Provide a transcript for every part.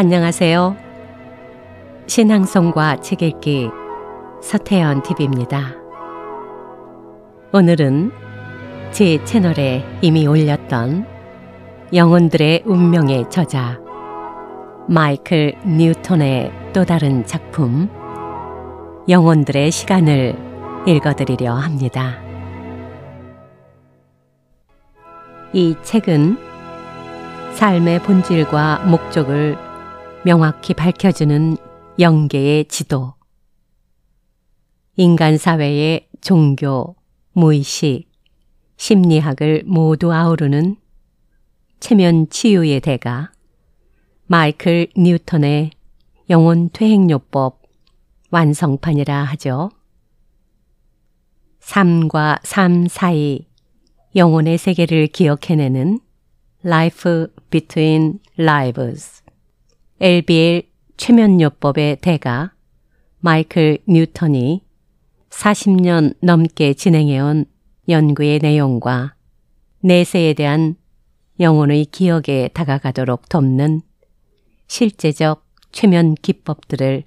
안녕하세요. 신앙송과 책 읽기 서태연 TV입니다. 오늘은 제 채널에 이미 올렸던 영혼들의 운명의 저자 마이클 뉴턴의 또 다른 작품 영혼들의 시간을 읽어드리려 합니다. 이 책은 삶의 본질과 목적을 명확히 밝혀주는 영계의 지도, 인간 사회의 종교, 무의식, 심리학을 모두 아우르는 체면 치유의 대가 마이클 뉴턴의 영혼 퇴행요법 완성판이라 하죠. 삶과 삶 사이 영혼의 세계를 기억해내는 Life Between Lives LBL 최면요법의 대가 마이클 뉴턴이 40년 넘게 진행해온 연구의 내용과 내세에 대한 영혼의 기억에 다가가도록 돕는 실제적 최면 기법들을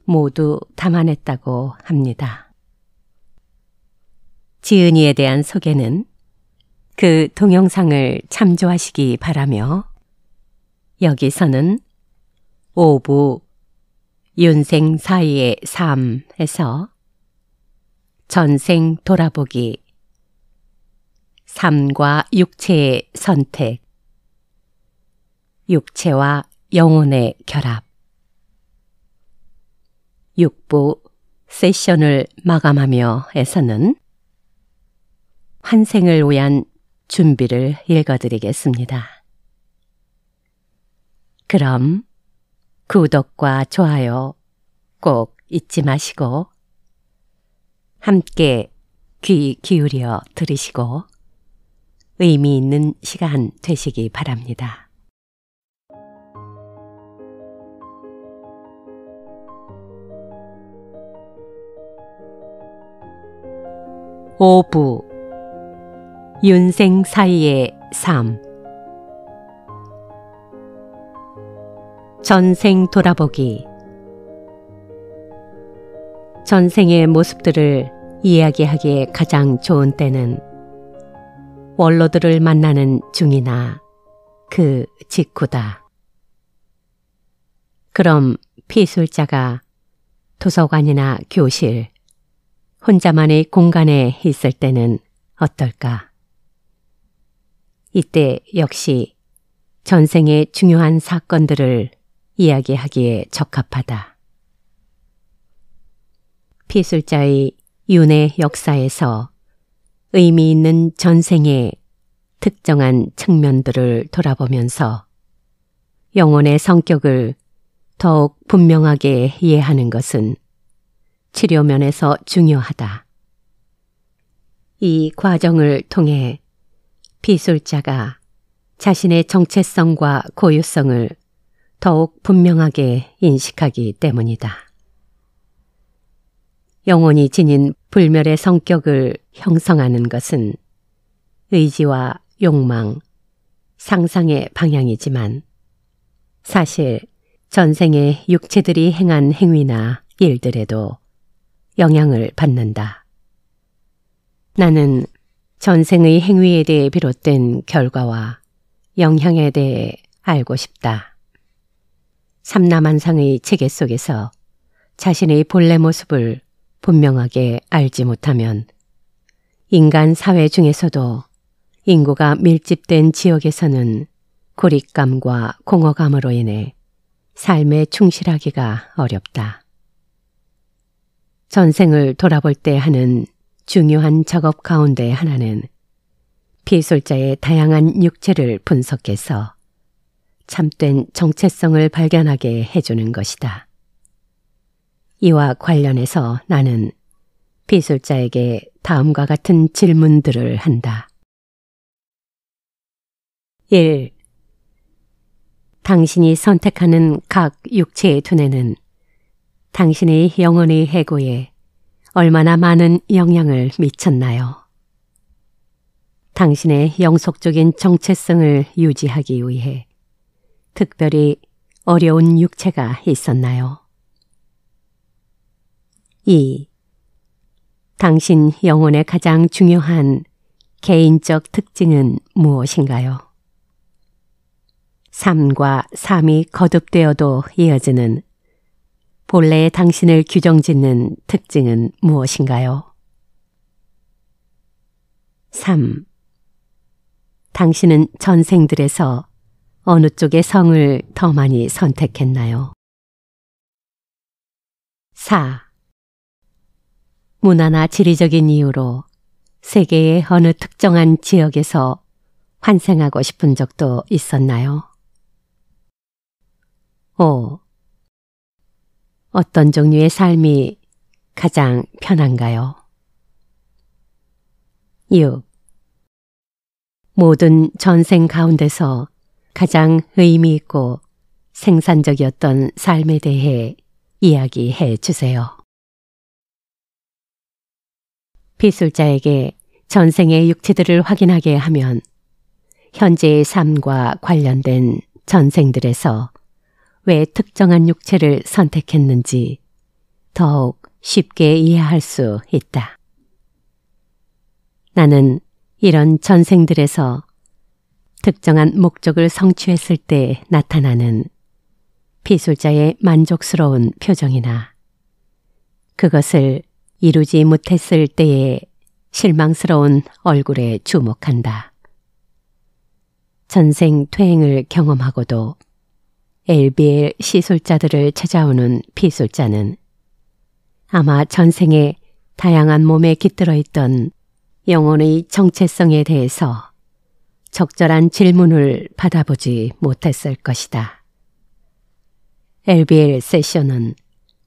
모두 담아냈다고 합니다. 지은이에 대한 소개는 그 동영상을 참조하시기 바라며 여기서는 오부 윤생 사이의 삶에서 전생 돌아보기, 삶과 육체의 선택, 육체와 영혼의 결합, 6부 세션을 마감하며 에서는 환생을 위한 준비를 읽어드리겠습니다. 그럼 구독과 좋아요 꼭 잊지 마시고 함께 귀 기울여 들으시고 의미 있는 시간 되시기 바랍니다. 오부 윤생 사이의 삶 전생 돌아보기 전생의 모습들을 이야기하기에 가장 좋은 때는 원로들을 만나는 중이나 그 직후다. 그럼 피술자가 도서관이나 교실, 혼자만의 공간에 있을 때는 어떨까? 이때 역시 전생의 중요한 사건들을 이야기하기에 적합하다. 피술자의 윤회 역사에서 의미 있는 전생의 특정한 측면들을 돌아보면서 영혼의 성격을 더욱 분명하게 이해하는 것은 치료면에서 중요하다. 이 과정을 통해 피술자가 자신의 정체성과 고유성을 더욱 분명하게 인식하기 때문이다. 영혼이 지닌 불멸의 성격을 형성하는 것은 의지와 욕망, 상상의 방향이지만 사실 전생의 육체들이 행한 행위나 일들에도 영향을 받는다. 나는 전생의 행위에 대해 비롯된 결과와 영향에 대해 알고 싶다. 삼라만상의 체계 속에서 자신의 본래 모습을 분명하게 알지 못하면 인간 사회 중에서도 인구가 밀집된 지역에서는 고립감과 공허감으로 인해 삶에 충실하기가 어렵다. 전생을 돌아볼 때 하는 중요한 작업 가운데 하나는 피술자의 다양한 육체를 분석해서 참된 정체성을 발견하게 해주는 것이다. 이와 관련해서 나는 피술자에게 다음과 같은 질문들을 한다. 1. 당신이 선택하는 각 육체의 두뇌는 당신의 영혼의 해고에 얼마나 많은 영향을 미쳤나요? 당신의 영속적인 정체성을 유지하기 위해 특별히 어려운 육체가 있었나요? 2. 당신 영혼의 가장 중요한 개인적 특징은 무엇인가요? 삶과 삶이 거듭되어도 이어지는 본래의 당신을 규정짓는 특징은 무엇인가요? 3. 당신은 전생들에서 어느 쪽의 성을 더 많이 선택했나요? 4. 문화나 지리적인 이유로 세계의 어느 특정한 지역에서 환생하고 싶은 적도 있었나요? 5. 어떤 종류의 삶이 가장 편한가요? 6. 모든 전생 가운데서 가장 의미 있고 생산적이었던 삶에 대해 이야기해 주세요. 비술자에게 전생의 육체들을 확인하게 하면 현재의 삶과 관련된 전생들에서 왜 특정한 육체를 선택했는지 더욱 쉽게 이해할 수 있다. 나는 이런 전생들에서 특정한 목적을 성취했을 때 나타나는 비술자의 만족스러운 표정이나 그것을 이루지 못했을 때의 실망스러운 얼굴에 주목한다. 전생 퇴행을 경험하고도 엘비엘 시술자들을 찾아오는 비술자는 아마 전생에 다양한 몸에 깃들어 있던 영혼의 정체성에 대해서 적절한 질문을 받아보지 못했을 것이다. 엘비엘 세션은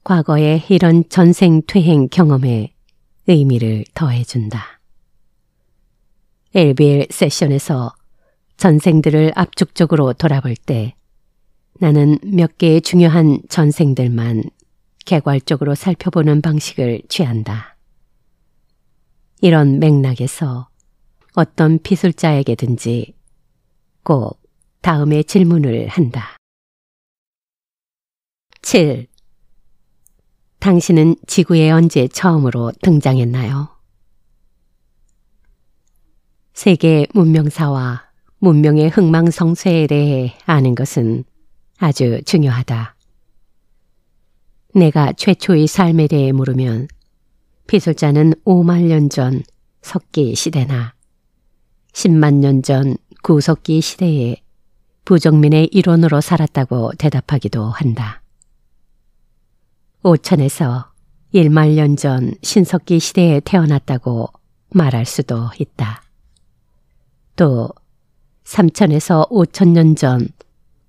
과거의 이런 전생 퇴행 경험에 의미를 더해준다. 엘비엘 세션에서 전생들을 압축적으로 돌아볼 때 나는 몇 개의 중요한 전생들만 개괄적으로 살펴보는 방식을 취한다. 이런 맥락에서 어떤 비술자에게든지 꼭 다음의 질문을 한다. 7. 당신은 지구에 언제 처음으로 등장했나요? 세계 문명사와 문명의 흥망성쇠에 대해 아는 것은 아주 중요하다. 내가 최초의 삶에 대해 물으면 비술자는 5만 년 전 석기 시대나 10만 년 전 구석기 시대에 부족민의 일원으로 살았다고 대답하기도 한다. 5천에서 1만 년 전 신석기 시대에 태어났다고 말할 수도 있다. 또 3천에서 5천 년 전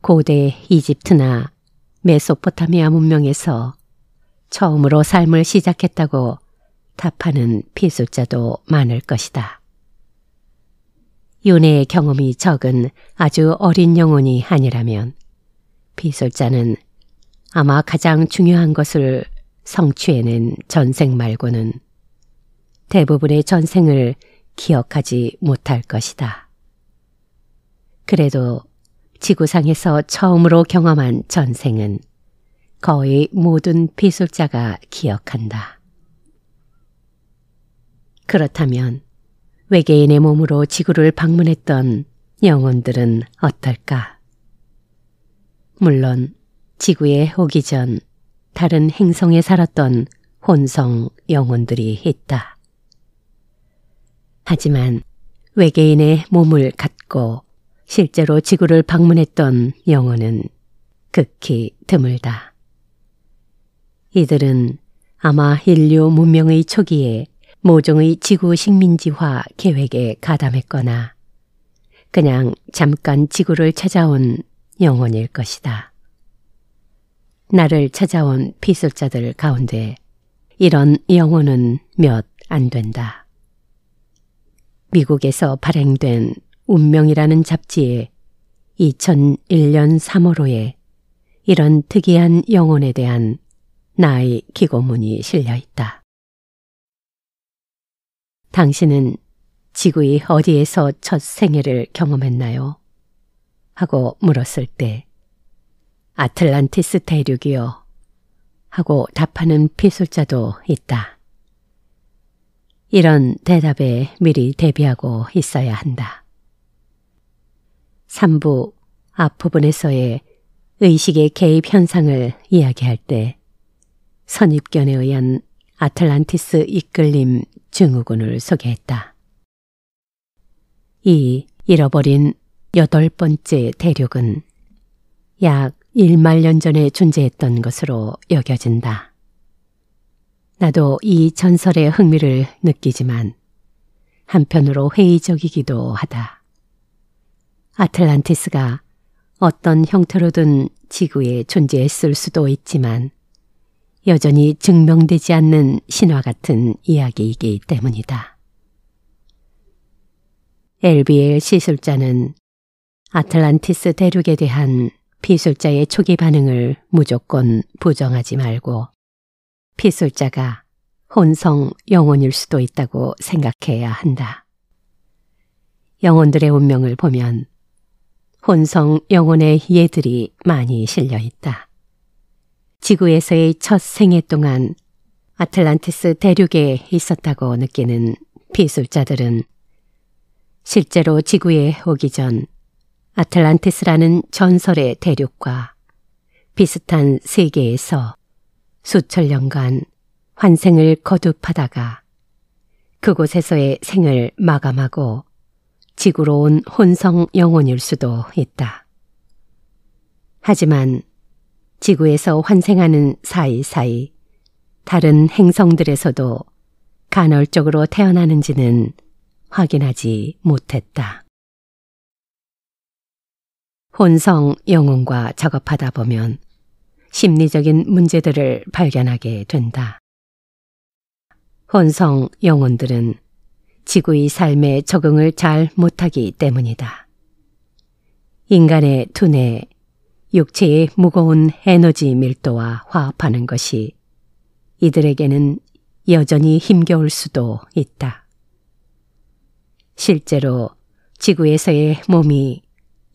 고대 이집트나 메소포타미아 문명에서 처음으로 삶을 시작했다고 답하는 비술자도 많을 것이다. 윤회의 경험이 적은 아주 어린 영혼이 아니라면 비술자는 아마 가장 중요한 것을 성취해낸 전생 말고는 대부분의 전생을 기억하지 못할 것이다. 그래도 지구상에서 처음으로 경험한 전생은 거의 모든 비술자가 기억한다. 그렇다면 외계인의 몸으로 지구를 방문했던 영혼들은 어떨까? 물론 지구에 오기 전 다른 행성에 살았던 혼성 영혼들이 있다. 하지만 외계인의 몸을 갖고 실제로 지구를 방문했던 영혼은 극히 드물다. 이들은 아마 인류 문명의 초기에 모종의 지구 식민지화 계획에 가담했거나 그냥 잠깐 지구를 찾아온 영혼일 것이다. 나를 찾아온 비술자들 가운데 이런 영혼은 몇 안 된다. 미국에서 발행된 운명이라는 잡지에 2001년 3월호에 이런 특이한 영혼에 대한 나의 기고문이 실려 있다. 당신은 지구의 어디에서 첫 생애를 경험했나요? 하고 물었을 때 아틀란티스 대륙이요. 하고 답하는 피술자도 있다. 이런 대답에 미리 대비하고 있어야 한다. 3부 앞부분에서의 의식의 개입 현상을 이야기할 때 선입견에 의한 아틀란티스 이끌림 증후군을 소개했다. 이 잃어버린 8번째 대륙은 약 1만 년 전에 존재했던 것으로 여겨진다. 나도 이 전설에 흥미를 느끼지만 한편으로 회의적이기도 하다. 아틀란티스가 어떤 형태로든 지구에 존재했을 수도 있지만 여전히 증명되지 않는 신화 같은 이야기이기 때문이다. 엘비엘 시술자는 아틀란티스 대륙에 대한 피술자의 초기 반응을 무조건 부정하지 말고 피술자가 혼성 영혼일 수도 있다고 생각해야 한다. 영혼들의 운명을 보면 혼성 영혼의 예들이 많이 실려 있다. 지구에서의 첫 생애 동안 아틀란티스 대륙에 있었다고 느끼는 피술자들은 실제로 지구에 오기 전 아틀란티스라는 전설의 대륙과 비슷한 세계에서 수천 년간 환생을 거듭하다가 그곳에서의 생을 마감하고 지구로 온 혼성 영혼일 수도 있다. 하지만 지구에서 환생하는 사이사이 다른 행성들에서도 간헐적으로 태어나는지는 확인하지 못했다. 혼성 영혼과 작업하다 보면 심리적인 문제들을 발견하게 된다. 혼성 영혼들은 지구의 삶에 적응을 잘 못하기 때문이다. 인간의 두뇌, 육체의 무거운 에너지 밀도와 화합하는 것이 이들에게는 여전히 힘겨울 수도 있다. 실제로 지구에서의 몸이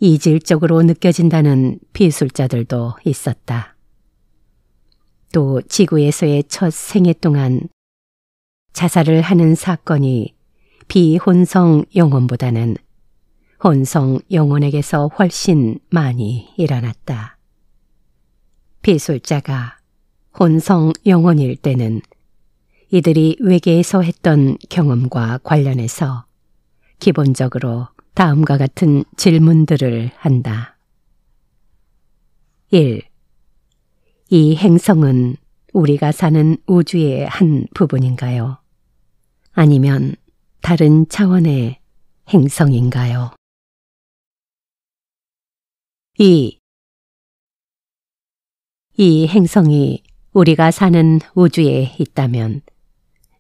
이질적으로 느껴진다는 비술자들도 있었다. 또 지구에서의 첫 생애 동안 자살을 하는 사건이 비혼성 영혼보다는 혼성 영혼에게서 훨씬 많이 일어났다. 비술자가 혼성 영혼일 때는 이들이 외계에서 했던 경험과 관련해서 기본적으로 다음과 같은 질문들을 한다. 1. 이 행성은 우리가 사는 우주의 한 부분인가요? 아니면 다른 차원의 행성인가요? 2. 이 행성이 우리가 사는 우주에 있다면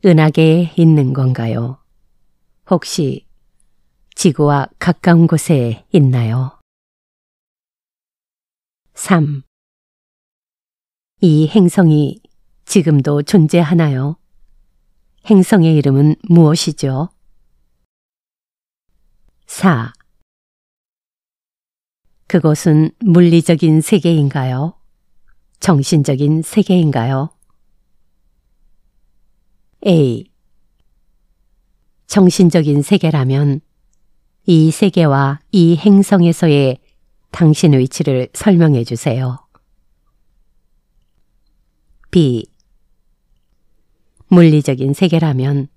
은하계에 있는 건가요? 혹시 지구와 가까운 곳에 있나요? 3. 이 행성이 지금도 존재하나요? 행성의 이름은 무엇이죠? 4. 그것은 물리적인 세계인가요? 정신적인 세계인가요? A. 정신적인 세계라면 이 세계와 이 행성에서의 당신의 위치를 설명해 주세요. B. 물리적인 세계라면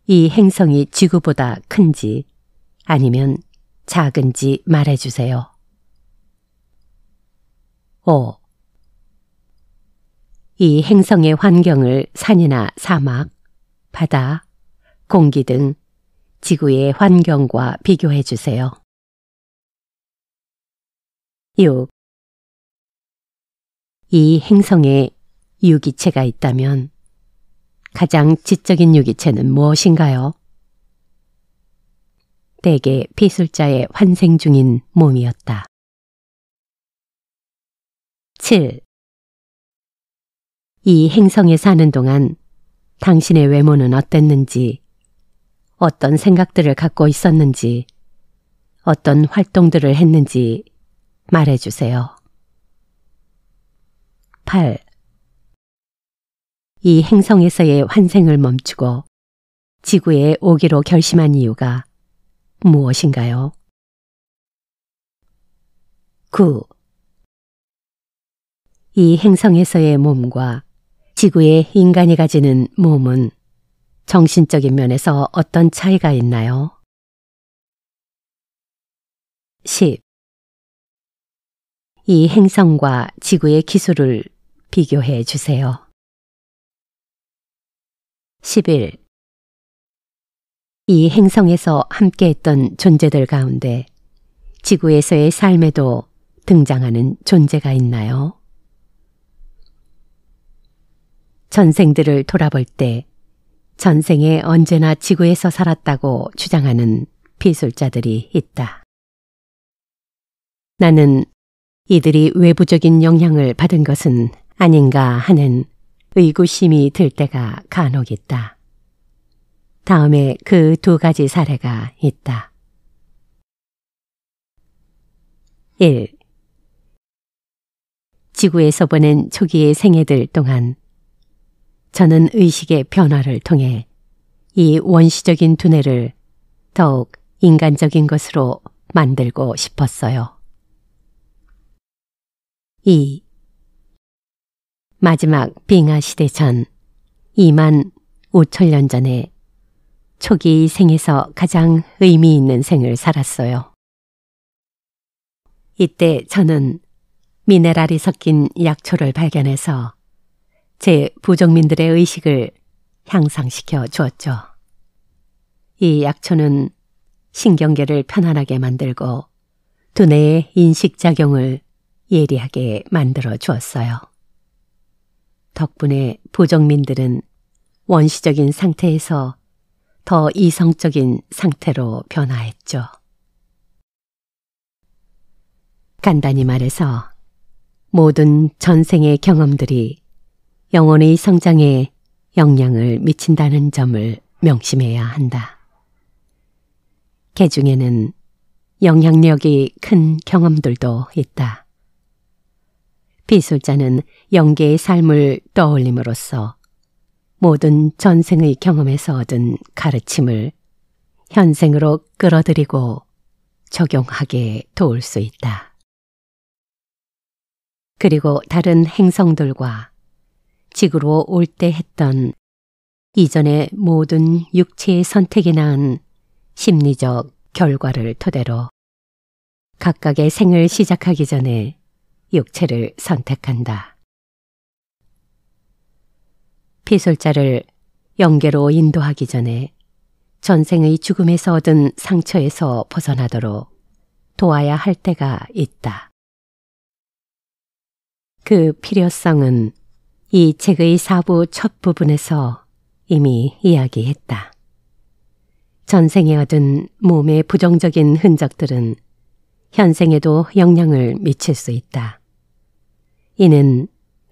이 행성이 지구보다 큰지 아니면 작은지 말해 주세요. 5. 이 행성의 환경을 산이나 사막, 바다, 공기 등 지구의 환경과 비교해 주세요. 6. 이 행성에 유기체가 있다면 가장 지적인 유기체는 무엇인가요? 대개 피술자의 환생 중인 몸이었다. 7. 이 행성에 사는 동안 당신의 외모는 어땠는지, 어떤 생각들을 갖고 있었는지, 어떤 활동들을 했는지 말해주세요. 8. 이 행성에서의 환생을 멈추고 지구에 오기로 결심한 이유가 무엇인가요? 9. 이 행성에서의 몸과 지구의 인간이 가지는 몸은 정신적인 면에서 어떤 차이가 있나요? 10. 이 행성과 지구의 기술을 비교해 주세요. 11. 이 행성에서 함께했던 존재들 가운데 지구에서의 삶에도 등장하는 존재가 있나요? 전생들을 돌아볼 때 전생에 언제나 지구에서 살았다고 주장하는 비술자들이 있다. 나는 이들이 외부적인 영향을 받은 것은 아닌가 하는 의구심이 들 때가 간혹 있다. 다음에 그 두 가지 사례가 있다. 1. 지구에서 보낸 초기의 생애들 동안 저는 의식의 변화를 통해 이 원시적인 두뇌를 더욱 인간적인 것으로 만들고 싶었어요. 2. 마지막 빙하 시대 전 2만 5천 년 전에 초기 생에서 가장 의미 있는 생을 살았어요. 이때 저는 미네랄이 섞인 약초를 발견해서 제 부족민들의 의식을 향상시켜 주었죠. 이 약초는 신경계를 편안하게 만들고 두뇌의 인식작용을 예리하게 만들어 주었어요. 덕분에 부족민들은 원시적인 상태에서 더 이성적인 상태로 변화했죠. 간단히 말해서 모든 전생의 경험들이 영혼의 성장에 영향을 미친다는 점을 명심해야 한다. 그 중에는 영향력이 큰 경험들도 있다. 비술자는 영계의 삶을 떠올림으로써 모든 전생의 경험에서 얻은 가르침을 현생으로 끌어들이고 적용하게 도울 수 있다. 그리고 다른 행성들과 지구로 올 때 했던 이전의 모든 육체의 선택이 낳은 심리적 결과를 토대로 각각의 생을 시작하기 전에 육체를 선택한다. 피술자를 영계로 인도하기 전에 전생의 죽음에서 얻은 상처에서 벗어나도록 도와야 할 때가 있다. 그 필요성은 이 책의 4부 첫 부분에서 이미 이야기했다. 전생에 얻은 몸의 부정적인 흔적들은 현생에도 영향을 미칠 수 있다. 이는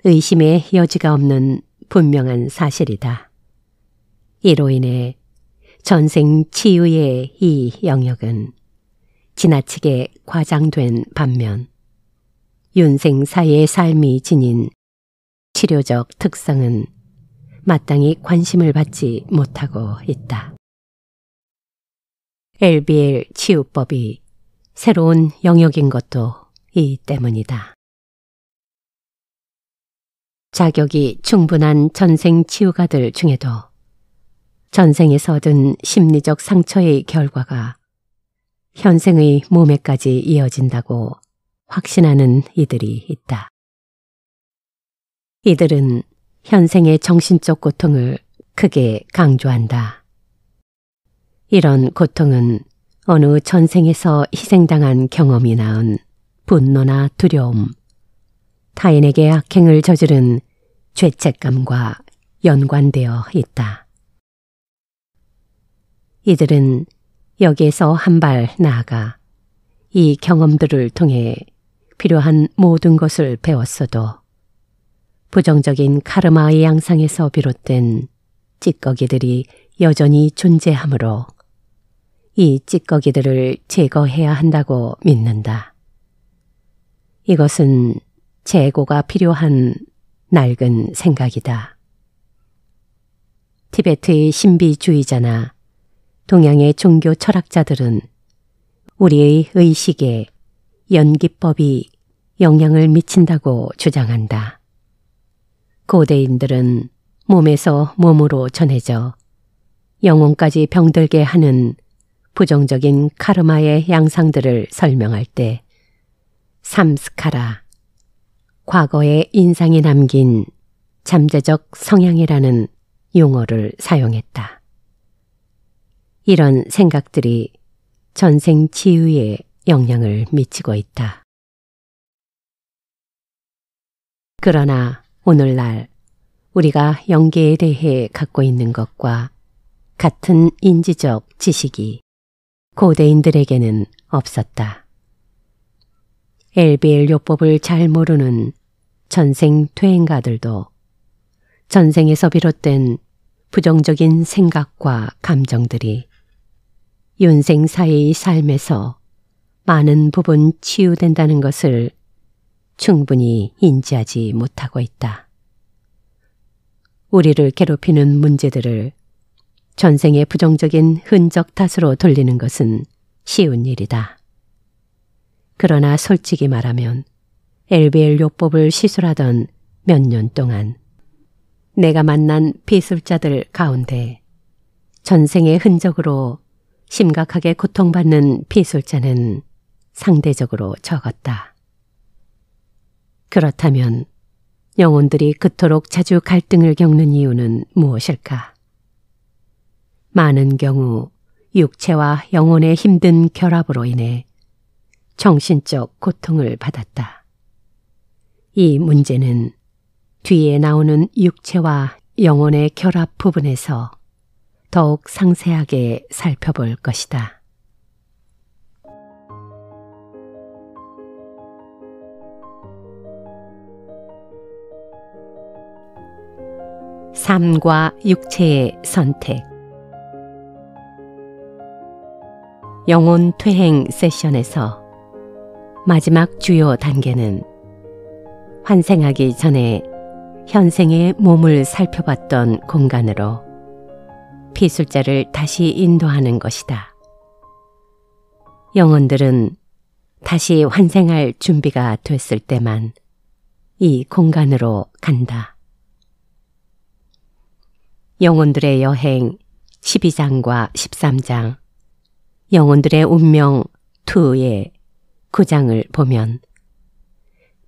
의심의 여지가 없는 분명한 사실이다. 이로 인해 전생 치유의 이 영역은 지나치게 과장된 반면 윤생사의 삶이 지닌 치료적 특성은 마땅히 관심을 받지 못하고 있다. LBL 치유법이 새로운 영역인 것도 이 때문이다. 자격이 충분한 전생 치유가들 중에도 전생에서 얻은 심리적 상처의 결과가 현생의 몸에까지 이어진다고 확신하는 이들이 있다. 이들은 현생의 정신적 고통을 크게 강조한다. 이런 고통은 어느 전생에서 희생당한 경험이 낳은 분노나 두려움, 타인에게 악행을 저지른 죄책감과 연관되어 있다. 이들은 여기에서 한 발 나아가 이 경험들을 통해 필요한 모든 것을 배웠어도 부정적인 카르마의 양상에서 비롯된 찌꺼기들이 여전히 존재하므로 이 찌꺼기들을 제거해야 한다고 믿는다. 이것은 재고가 필요한 낡은 생각이다. 티베트의 신비주의자나 동양의 종교 철학자들은 우리의 의식에 연기법이 영향을 미친다고 주장한다. 고대인들은 몸에서 몸으로 전해져 영혼까지 병들게 하는 부정적인 카르마의 양상들을 설명할 때 삼스카라, 과거의 인상이 남긴 잠재적 성향이라는 용어를 사용했다. 이런 생각들이 전생 치유에 영향을 미치고 있다. 그러나 오늘날 우리가 영계에 대해 갖고 있는 것과 같은 인지적 지식이 고대인들에게는 없었다. 엘비엘 요법을 잘 모르는 전생 퇴행가들도 전생에서 비롯된 부정적인 생각과 감정들이 윤생 사이의 삶에서 많은 부분 치유된다는 것을 충분히 인지하지 못하고 있다. 우리를 괴롭히는 문제들을 전생의 부정적인 흔적 탓으로 돌리는 것은 쉬운 일이다. 그러나 솔직히 말하면 엘비엘 요법을 시술하던 몇 년 동안 내가 만난 비술자들 가운데 전생의 흔적으로 심각하게 고통받는 비술자는 상대적으로 적었다. 그렇다면 영혼들이 그토록 자주 갈등을 겪는 이유는 무엇일까? 많은 경우 육체와 영혼의 힘든 결합으로 인해 정신적 고통을 받았다. 이 문제는 뒤에 나오는 육체와 영혼의 결합 부분에서 더욱 상세하게 살펴볼 것이다. 삶과 육체의 선택. 영혼 퇴행 세션에서 마지막 주요 단계는 환생하기 전에 현생의 몸을 살펴봤던 공간으로 피술자를 다시 인도하는 것이다. 영혼들은 다시 환생할 준비가 됐을 때만 이 공간으로 간다. 영혼들의 여행 12장과 13장, 영혼들의 운명 2의 9장을 보면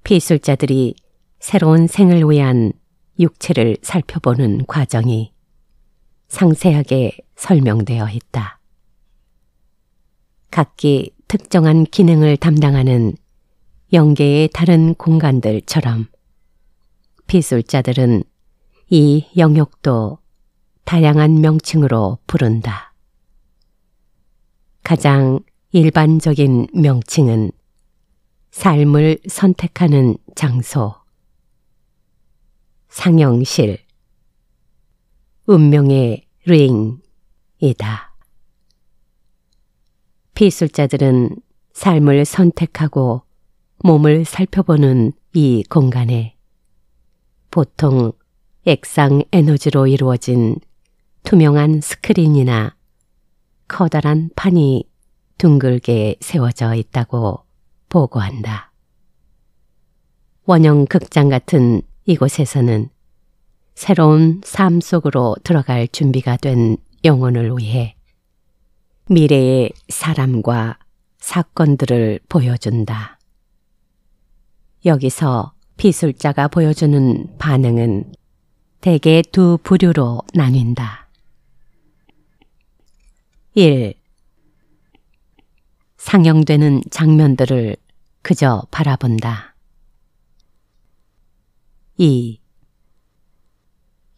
피술자들이 새로운 생을 위한 육체를 살펴보는 과정이 상세하게 설명되어 있다. 각기 특정한 기능을 담당하는 영계의 다른 공간들처럼 피술자들은 이 영역도 다양한 명칭으로 부른다. 가장 일반적인 명칭은 삶을 선택하는 장소, 상영실, 운명의 링이다. 피술자들은 삶을 선택하고 몸을 살펴보는 이 공간에 보통 액상 에너지로 이루어진 투명한 스크린이나 커다란 판이 둥글게 세워져 있다고 보고한다. 원형 극장 같은 이곳에서는 새로운 삶 속으로 들어갈 준비가 된 영혼을 위해 미래의 사람과 사건들을 보여준다. 여기서 피술자가 보여주는 반응은 대개 두 부류로 나뉜다. 1. 상영되는 장면들을 그저 바라본다. 2.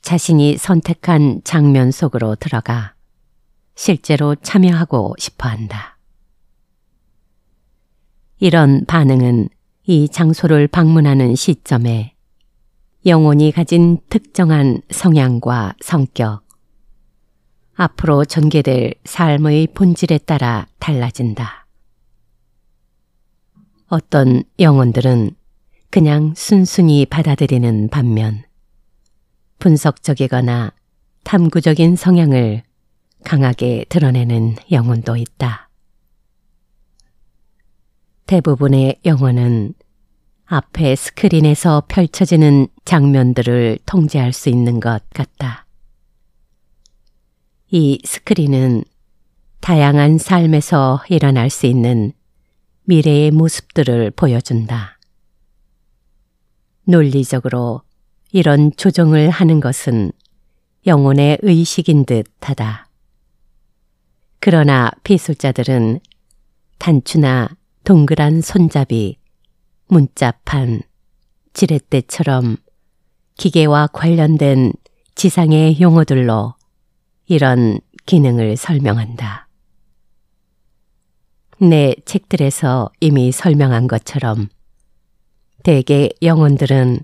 자신이 선택한 장면 속으로 들어가 실제로 참여하고 싶어 한다. 이런 반응은 이 장소를 방문하는 시점에 영혼이 가진 특정한 성향과 성격, 앞으로 전개될 삶의 본질에 따라 달라진다. 어떤 영혼들은 그냥 순순히 받아들이는 반면 분석적이거나 탐구적인 성향을 강하게 드러내는 영혼도 있다. 대부분의 영혼은 앞에 스크린에서 펼쳐지는 장면들을 통제할 수 있는 것 같다. 이 스크린은 다양한 삶에서 일어날 수 있는 미래의 모습들을 보여준다. 논리적으로 이런 조정을 하는 것은 영혼의 의식인 듯 하다. 그러나 비술자들은 단추나 동그란 손잡이, 문자판, 지렛대처럼 기계와 관련된 지상의 용어들로 이런 기능을 설명한다. 내 책들에서 이미 설명한 것처럼 대개 영혼들은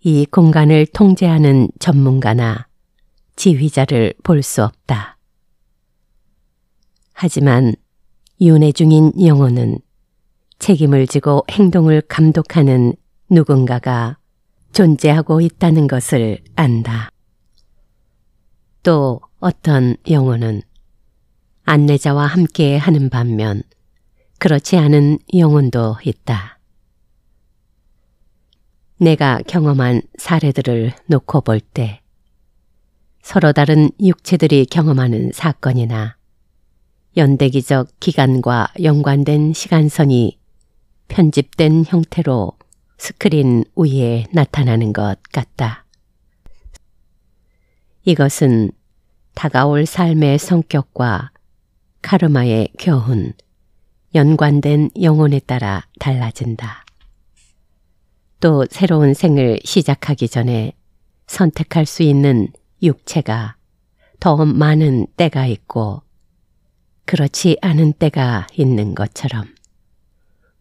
이 공간을 통제하는 전문가나 지휘자를 볼 수 없다. 하지만 윤회 중인 영혼은 책임을 지고 행동을 감독하는 누군가가 존재하고 있다는 것을 안다. 또 어떤 영혼은 안내자와 함께 하는 반면 그렇지 않은 영혼도 있다. 내가 경험한 사례들을 놓고 볼 때 서로 다른 육체들이 경험하는 사건이나 연대기적 기간과 연관된 시간선이 편집된 형태로 스크린 위에 나타나는 것 같다. 이것은 다가올 삶의 성격과 카르마의 교훈, 연관된 영혼에 따라 달라진다. 또 새로운 생을 시작하기 전에 선택할 수 있는 육체가 더 많은 때가 있고 그렇지 않은 때가 있는 것처럼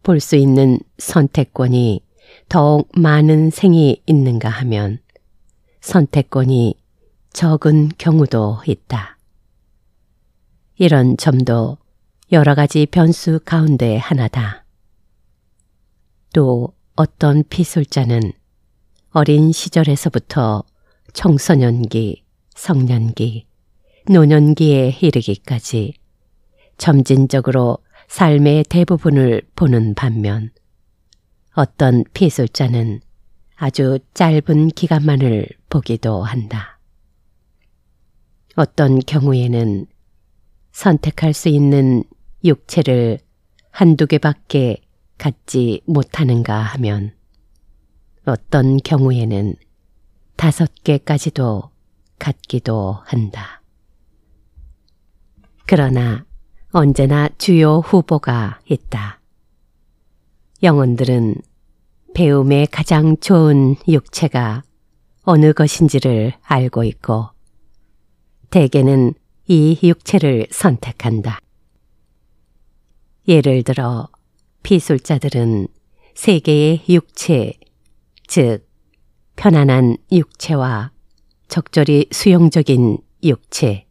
볼 수 있는 선택권이 더욱 많은 생이 있는가 하면 선택권이 적은 경우도 있다. 이런 점도 여러 가지 변수 가운데 하나다. 또 어떤 피술자는 어린 시절에서부터 청소년기, 성년기, 노년기에 이르기까지 점진적으로 삶의 대부분을 보는 반면 어떤 피술자는 아주 짧은 기간만을 보기도 한다. 어떤 경우에는 선택할 수 있는 육체를 한두 개밖에 갖지 못하는가 하면 어떤 경우에는 5개까지도 갖기도 한다. 그러나 언제나 주요 후보가 있다. 영혼들은 배움에 가장 좋은 육체가 어느 것인지를 알고 있고 대개는 이 육체를 선택한다. 예를 들어 피술자들은 세 개의 육체, 즉 편안한 육체와 적절히 수용적인 육체,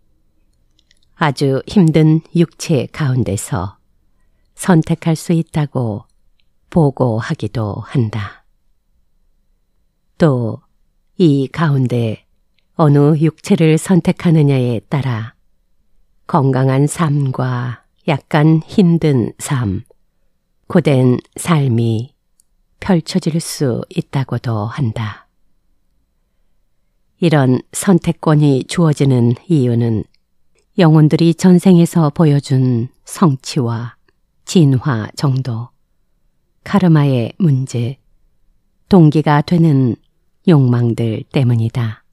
아주 힘든 육체 가운데서 선택할 수 있다고 보고하기도 한다. 또 이 가운데 어느 육체를 선택하느냐에 따라 건강한 삶과 약간 힘든 삶, 고된 삶이 펼쳐질 수 있다고도 한다. 이런 선택권이 주어지는 이유는 영혼들이 전생에서 보여준 성취와 진화 정도, 카르마의 문제, 동기가 되는 욕망들 때문이다.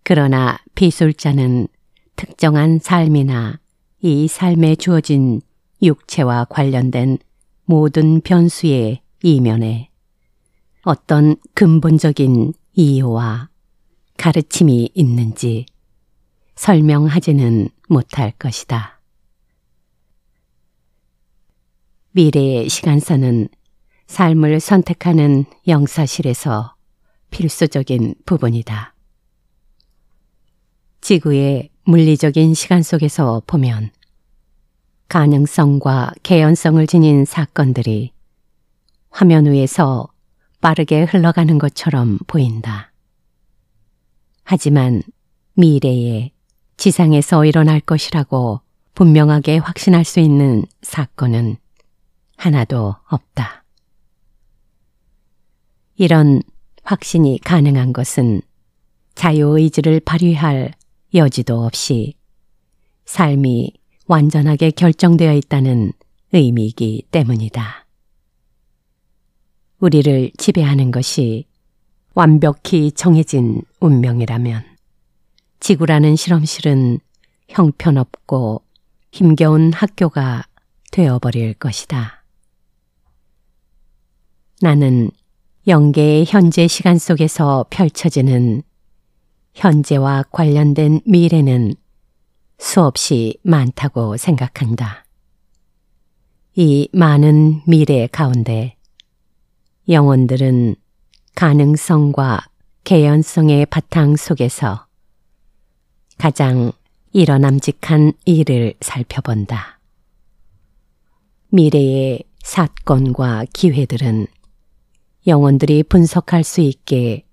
그러나 비술자는 특정한 삶이나 이 삶에 주어진 육체와 관련된 모든 변수의 이면에 어떤 근본적인 이유와 가르침이 있는지 설명하지는 못할 것이다. 미래의 시간선은 삶을 선택하는 영사실에서 필수적인 부분이다. 지구의 물리적인 시간 속에서 보면 가능성과 개연성을 지닌 사건들이 화면 위에서 빠르게 흘러가는 것처럼 보인다. 하지만 미래에 지상에서 일어날 것이라고 분명하게 확신할 수 있는 사건은 하나도 없다. 이런 확신이 가능한 것은 자유의지를 발휘할 여지도 없이 삶이 완전하게 결정되어 있다는 의미이기 때문이다. 우리를 지배하는 것이 완벽히 정해진 운명이라면 지구라는 실험실은 형편없고 힘겨운 학교가 되어버릴 것이다. 나는 영계의 현재 시간 속에서 펼쳐지는 현재와 관련된 미래는 수없이 많다고 생각한다. 이 많은 미래 가운데 영혼들은 가능성과 개연성의 바탕 속에서 가장 일어남직한 일을 살펴본다. 미래의 사건과 기회들은 영혼들이 분석할 수 있게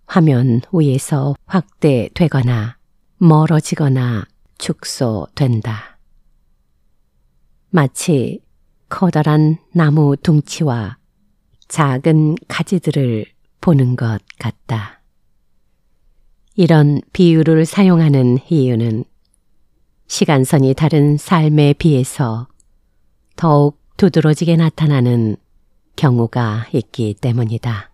화면 위에서 확대되거나 멀어지거나 축소된다. 마치 커다란 나무 둥치와 작은 가지들을 보는 것 같다. 이런 비유를 사용하는 이유는 시간선이 다른 삶에 비해서 더욱 두드러지게 나타나는 경우가 있기 때문이다.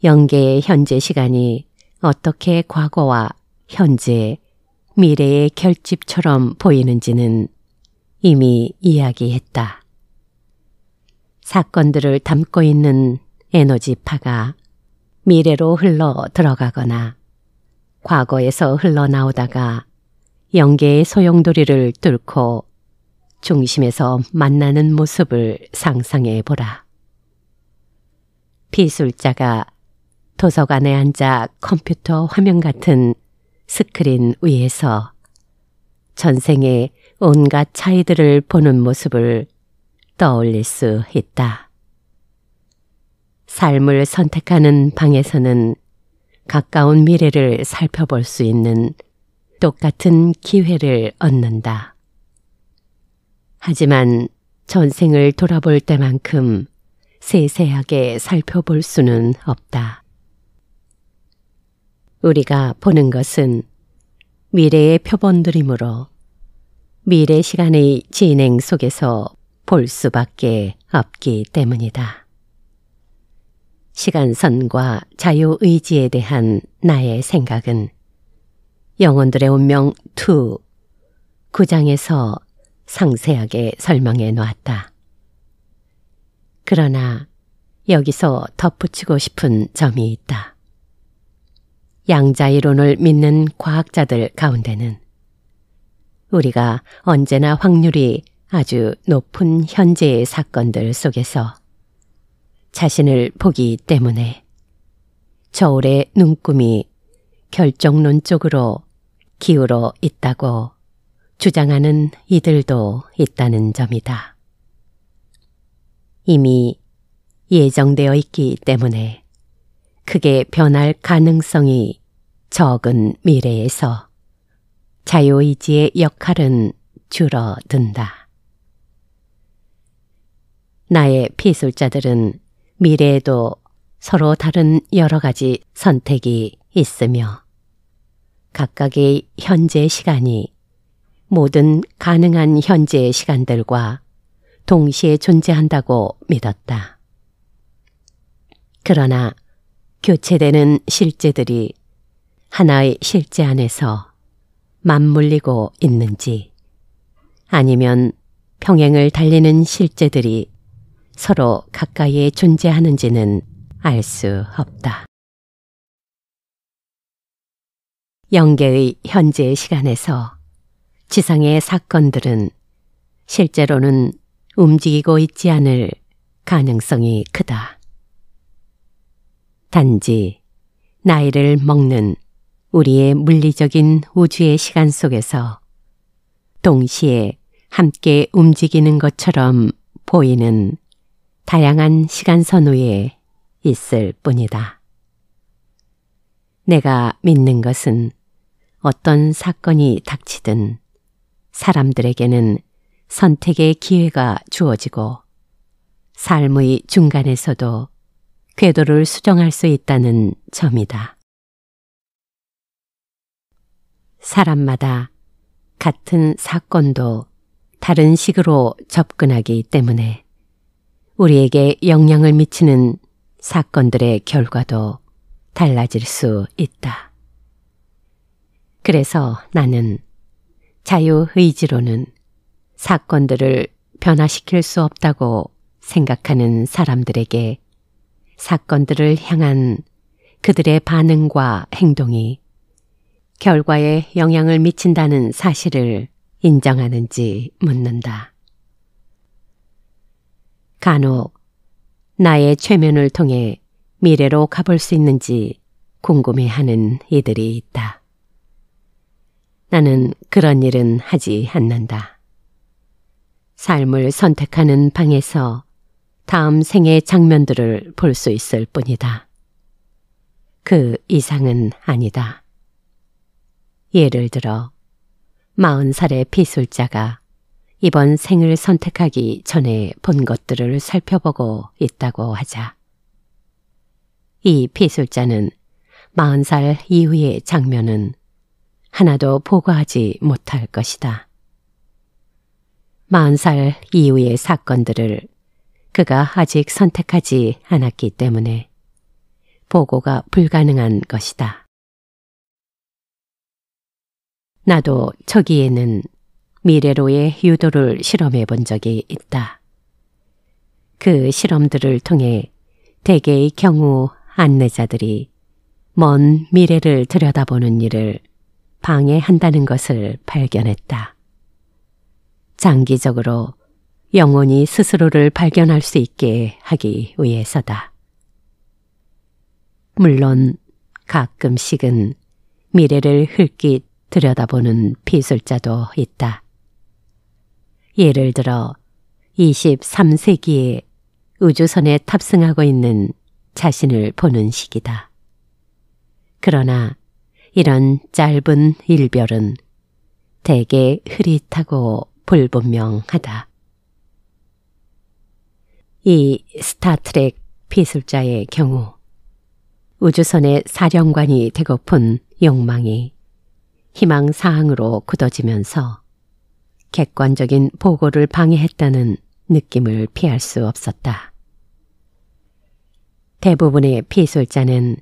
영계의 현재 시간이 어떻게 과거와 현재, 미래의 결집처럼 보이는지는 이미 이야기했다. 사건들을 담고 있는 에너지파가 미래로 흘러 들어가거나 과거에서 흘러나오다가 영계의 소용돌이를 뚫고 중심에서 만나는 모습을 상상해 보라. 비술자가 도서관에 앉아 컴퓨터 화면 같은 스크린 위에서 전생의 온갖 차이들을 보는 모습을 떠올릴 수 있다. 삶을 선택하는 방에서는 가까운 미래를 살펴볼 수 있는 똑같은 기회를 얻는다. 하지만 전생을 돌아볼 때만큼 세세하게 살펴볼 수는 없다. 우리가 보는 것은 미래의 표본들이므로 미래 시간의 진행 속에서 볼 수밖에 없기 때문이다. 시간선과 자유의지에 대한 나의 생각은 영혼들의 운명 2, 9장에서 상세하게 설명해 놓았다. 그러나 여기서 덧붙이고 싶은 점이 있다. 양자이론을 믿는 과학자들 가운데는 우리가 언제나 확률이 아주 높은 현재의 사건들 속에서 자신을 보기 때문에 저울의 눈금이 결정론 쪽으로 기울어 있다고 주장하는 이들도 있다는 점이다. 이미 예정되어 있기 때문에 크게 변할 가능성이 적은 미래에서 자유의지의 역할은 줄어든다. 나의 피술자들은 미래에도 서로 다른 여러 가지 선택이 있으며 각각의 현재 시간이 모든 가능한 현재의 시간들과 동시에 존재한다고 믿었다. 그러나 교체되는 실제들이 하나의 실제 안에서 맞물리고 있는지 아니면 평행을 달리는 실제들이 서로 가까이에 존재하는지는 알 수 없다. 영계의 현재의 시간에서 지상의 사건들은 실제로는 움직이고 있지 않을 가능성이 크다. 단지 나이를 먹는 우리의 물리적인 우주의 시간 속에서 동시에 함께 움직이는 것처럼 보이는 다양한 시간선 위에 있을 뿐이다. 내가 믿는 것은 어떤 사건이 닥치든 사람들에게는 선택의 기회가 주어지고 삶의 중간에서도 궤도를 수정할 수 있다는 점이다. 사람마다 같은 사건도 다른 식으로 접근하기 때문에 우리에게 영향을 미치는 사건들의 결과도 달라질 수 있다. 그래서 나는 자유의지로는 사건들을 변화시킬 수 없다고 생각하는 사람들에게 사건들을 향한 그들의 반응과 행동이 결과에 영향을 미친다는 사실을 인정하는지 묻는다. 간혹 나의 최면을 통해 미래로 가볼 수 있는지 궁금해하는 이들이 있다. 나는 그런 일은 하지 않는다. 삶을 선택하는 방에서 다음 생의 장면들을 볼 수 있을 뿐이다. 그 이상은 아니다. 예를 들어 40살의 피술자가 이번 생을 선택하기 전에 본 것들을 살펴보고 있다고 하자. 이 피술자는 40살 이후의 장면은 하나도 보고하지 못할 것이다. 40살 이후의 사건들을 그가 아직 선택하지 않았기 때문에 보고가 불가능한 것이다. 나도 초기에는 미래로의 유도를 실험해 본 적이 있다. 그 실험들을 통해 대개의 경우 안내자들이 먼 미래를 들여다보는 일을 방해한다는 것을 발견했다. 장기적으로 영혼이 스스로를 발견할 수 있게 하기 위해서다. 물론 가끔씩은 미래를 흘낏 들여다보는 피술자도 있다. 예를 들어 23세기에 우주선에 탑승하고 있는 자신을 보는 시기다. 그러나 이런 짧은 일별은 대개 흐릿하고 불분명하다. 이 스타트랙 피술자의 경우 우주선의 사령관이 되고픈 욕망이 희망사항으로 굳어지면서 객관적인 보고를 방해했다는 느낌을 피할 수 없었다. 대부분의 피술자는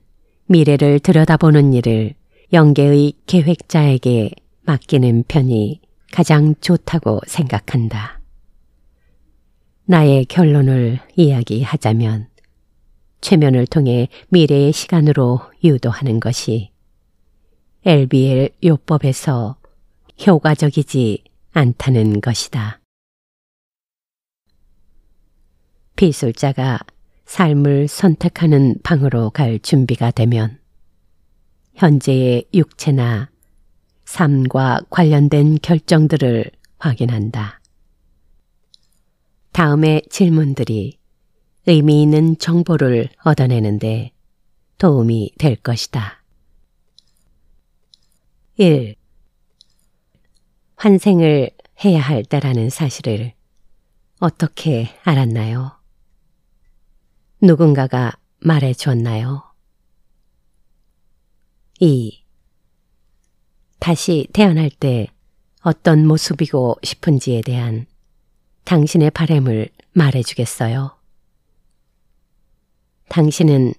미래를 들여다보는 일을 영계의 계획자에게 맡기는 편이 가장 좋다고 생각한다. 나의 결론을 이야기하자면 최면을 통해 미래의 시간으로 유도하는 것이 엘비엘 요법에서 효과적이지 않다는 것이다. 피술자가 삶을 선택하는 방으로 갈 준비가 되면 현재의 육체나 삶과 관련된 결정들을 확인한다. 다음의 질문들이 의미 있는 정보를 얻어내는데 도움이 될 것이다. 1. 환생을 해야 할 때라는 사실을 어떻게 알았나요? 누군가가 말해 주었나요? 2. 다시 태어날 때 어떤 모습이고 싶은지에 대한 당신의 바람을 말해 주겠어요? 당신은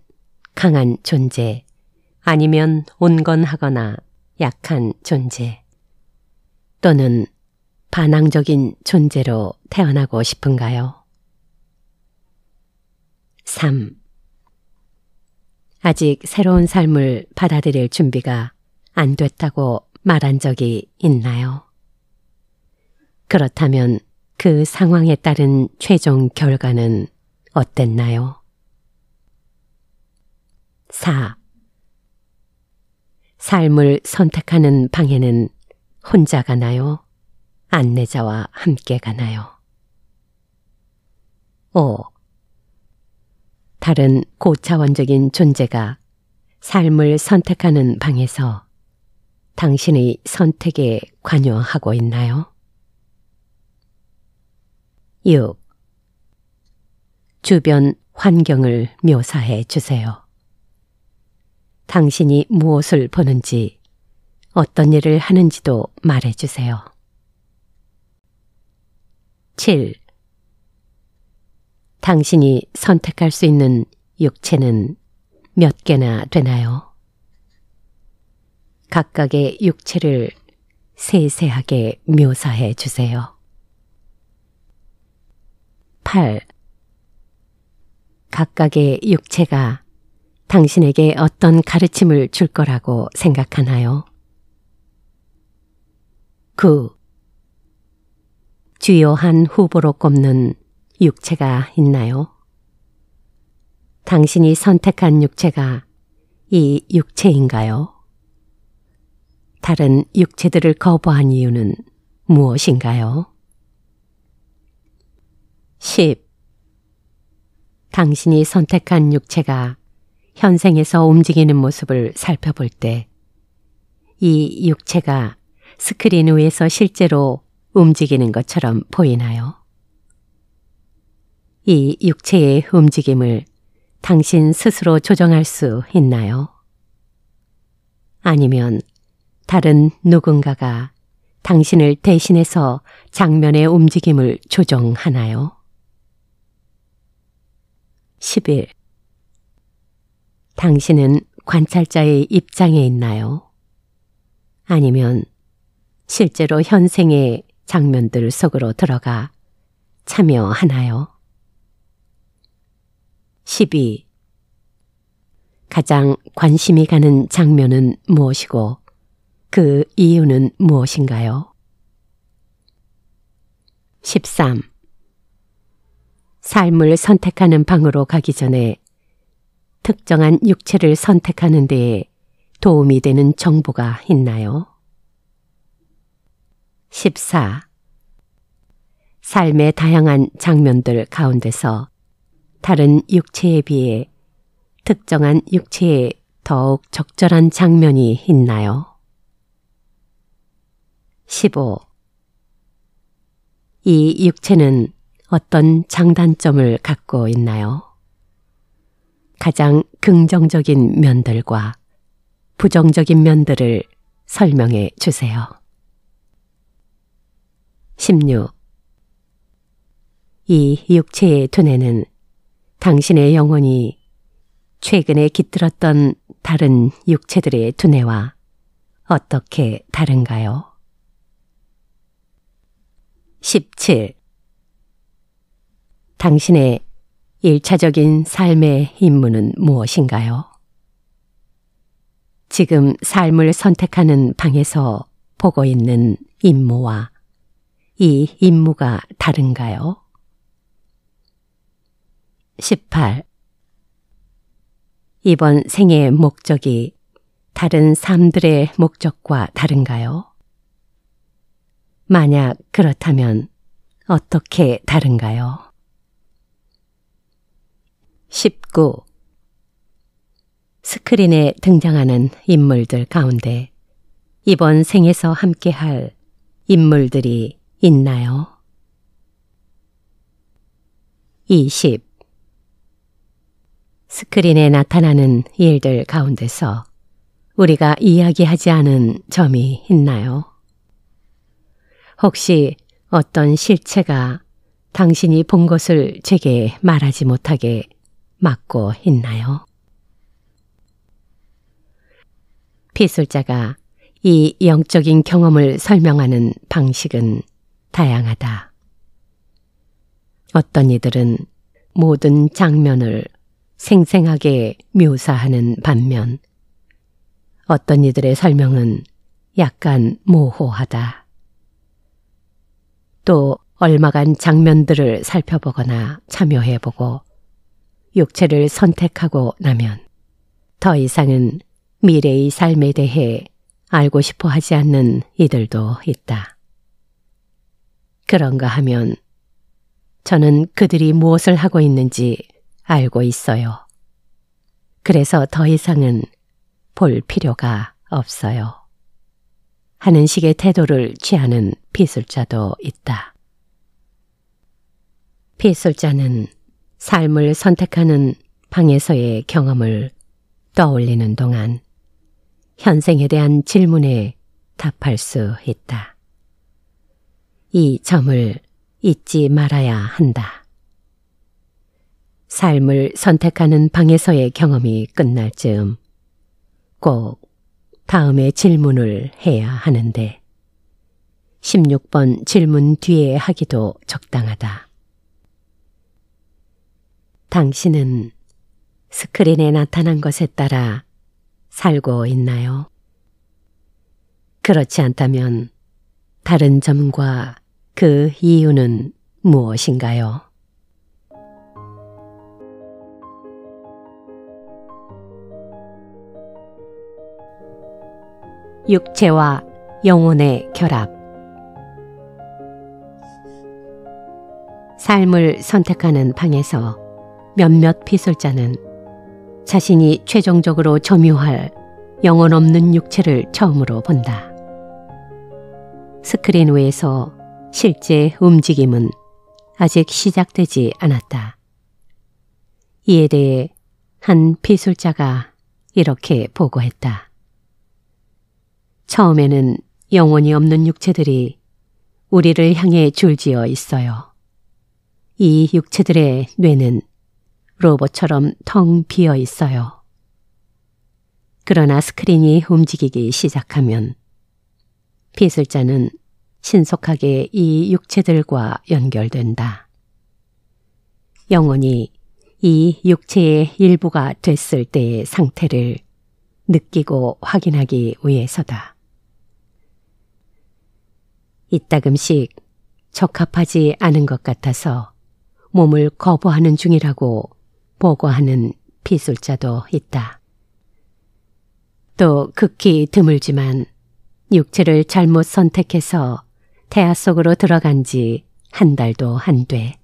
강한 존재 아니면 온건하거나 약한 존재 또는 반항적인 존재로 태어나고 싶은가요? 3. 아직 새로운 삶을 받아들일 준비가 안 됐다고 말한 적이 있나요? 그렇다면 그 상황에 따른 최종 결과는 어땠나요? 4. 삶을 선택하는 방에는 혼자 가나요? 안내자와 함께 가나요? 5. 다른 고차원적인 존재가 삶을 선택하는 방에서 당신의 선택에 관여하고 있나요? 6. 주변 환경을 묘사해 주세요. 당신이 무엇을 보는지, 어떤 일을 하는지도 말해 주세요. 7. 당신이 선택할 수 있는 육체는 몇 개나 되나요? 각각의 육체를 세세하게 묘사해 주세요. 8. 각각의 육체가 당신에게 어떤 가르침을 줄 거라고 생각하나요? 9. 주요한 후보로 꼽는 육체가 있나요? 당신이 선택한 육체가 이 육체인가요? 다른 육체들을 거부한 이유는 무엇인가요? 10. 당신이 선택한 육체가 현생에서 움직이는 모습을 살펴볼 때 이 육체가 스크린 위에서 실제로 움직이는 것처럼 보이나요? 이 육체의 움직임을 당신 스스로 조정할 수 있나요? 아니면 다른 누군가가 당신을 대신해서 장면의 움직임을 조정하나요? 11. 당신은 관찰자의 입장에 있나요? 아니면 실제로 현생의 장면들 속으로 들어가 참여하나요? 12. 가장 관심이 가는 장면은 무엇이고 그 이유는 무엇인가요? 13. 삶을 선택하는 방으로 가기 전에 특정한 육체를 선택하는 데에 도움이 되는 정보가 있나요? 14. 삶의 다양한 장면들 가운데서 다른 육체에 비해 특정한 육체에 더욱 적절한 장면이 있나요? 15. 이 육체는 어떤 장단점을 갖고 있나요? 가장 긍정적인 면들과 부정적인 면들을 설명해 주세요. 16. 이 육체의 두뇌는 당신의 영혼이 최근에 깃들었던 다른 육체들의 두뇌와 어떻게 다른가요? 17. 당신의 1차적인 삶의 임무는 무엇인가요? 지금 삶을 선택하는 방에서 보고 있는 임무와 이 임무가 다른가요? 18. 이번 생의 목적이 다른 삶들의 목적과 다른가요? 만약 그렇다면 어떻게 다른가요? 19. 스크린에 등장하는 인물들 가운데 이번 생에서 함께할 인물들이 있나요? 20. 스크린에 나타나는 일들 가운데서 우리가 이야기하지 않은 점이 있나요? 혹시 어떤 실체가 당신이 본 것을 제게 말하지 못하게 막고 있나요? 피술자가 이 영적인 경험을 설명하는 방식은 다양하다. 어떤 이들은 모든 장면을 생생하게 묘사하는 반면 어떤 이들의 설명은 약간 모호하다. 또 얼마간 장면들을 살펴보거나 참여해보고 육체를 선택하고 나면 더 이상은 미래의 삶에 대해 알고 싶어 하지 않는 이들도 있다. 그런가 하면 저는 그들이 무엇을 하고 있는지 알고 있어요. 그래서 더 이상은 볼 필요가 없어요. 하는 식의 태도를 취하는 비술자도 있다. 비술자는 삶을 선택하는 방에서의 경험을 떠올리는 동안 현생에 대한 질문에 답할 수 있다. 이 점을 잊지 말아야 한다. 삶을 선택하는 방에서의 경험이 끝날 즈음 꼭 다음의 질문을 해야 하는데 16번 질문 뒤에 하기도 적당하다. 당신은 스크린에 나타난 것에 따라 살고 있나요? 그렇지 않다면 다른 점과 그 이유는 무엇인가요? 육체와 영혼의 결합. 삶을 선택하는 방에서 몇몇 비술자는 자신이 최종적으로 점유할 영혼 없는 육체를 처음으로 본다. 스크린 위에서 실제 움직임은 아직 시작되지 않았다. 이에 대해 한 비술자가 이렇게 보고했다. 처음에는 영혼이 없는 육체들이 우리를 향해 줄지어 있어요. 이 육체들의 뇌는 로봇처럼 텅 비어 있어요. 그러나 스크린이 움직이기 시작하면 비술자는 신속하게 이 육체들과 연결된다. 영혼이 이 육체의 일부가 됐을 때의 상태를 느끼고 확인하기 위해서다. 이따금씩 적합하지 않은 것 같아서 몸을 거부하는 중이라고 보고하는 비술자도 있다. 또 극히 드물지만 육체를 잘못 선택해서 태아 속으로 들어간 지 한 달도 안 돼.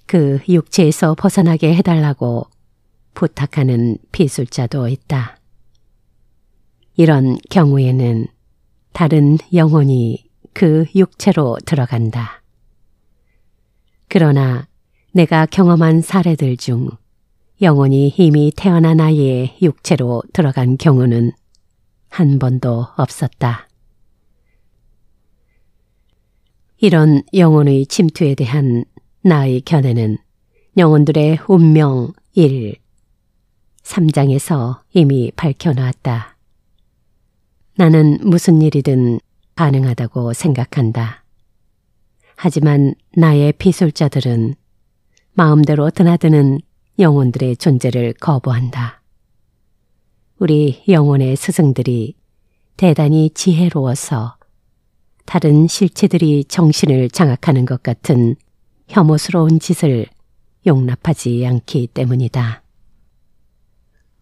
그 육체에서 벗어나게 해달라고 부탁하는 비술자도 있다. 이런 경우에는 다른 영혼이 그 육체로 들어간다. 그러나 내가 경험한 사례들 중 영혼이 이미 태어난 아이의 육체로 들어간 경우는 한 번도 없었다. 이런 영혼의 침투에 대한 나의 견해는 영혼들의 운명 1, 3장에서 이미 밝혀놨다. 나는 무슨 일이든 가능하다고 생각한다. 하지만 나의 비술자들은 마음대로 드나드는 영혼들의 존재를 거부한다. 우리 영혼의 스승들이 대단히 지혜로워서 다른 실체들이 정신을 장악하는 것 같은 혐오스러운 짓을 용납하지 않기 때문이다.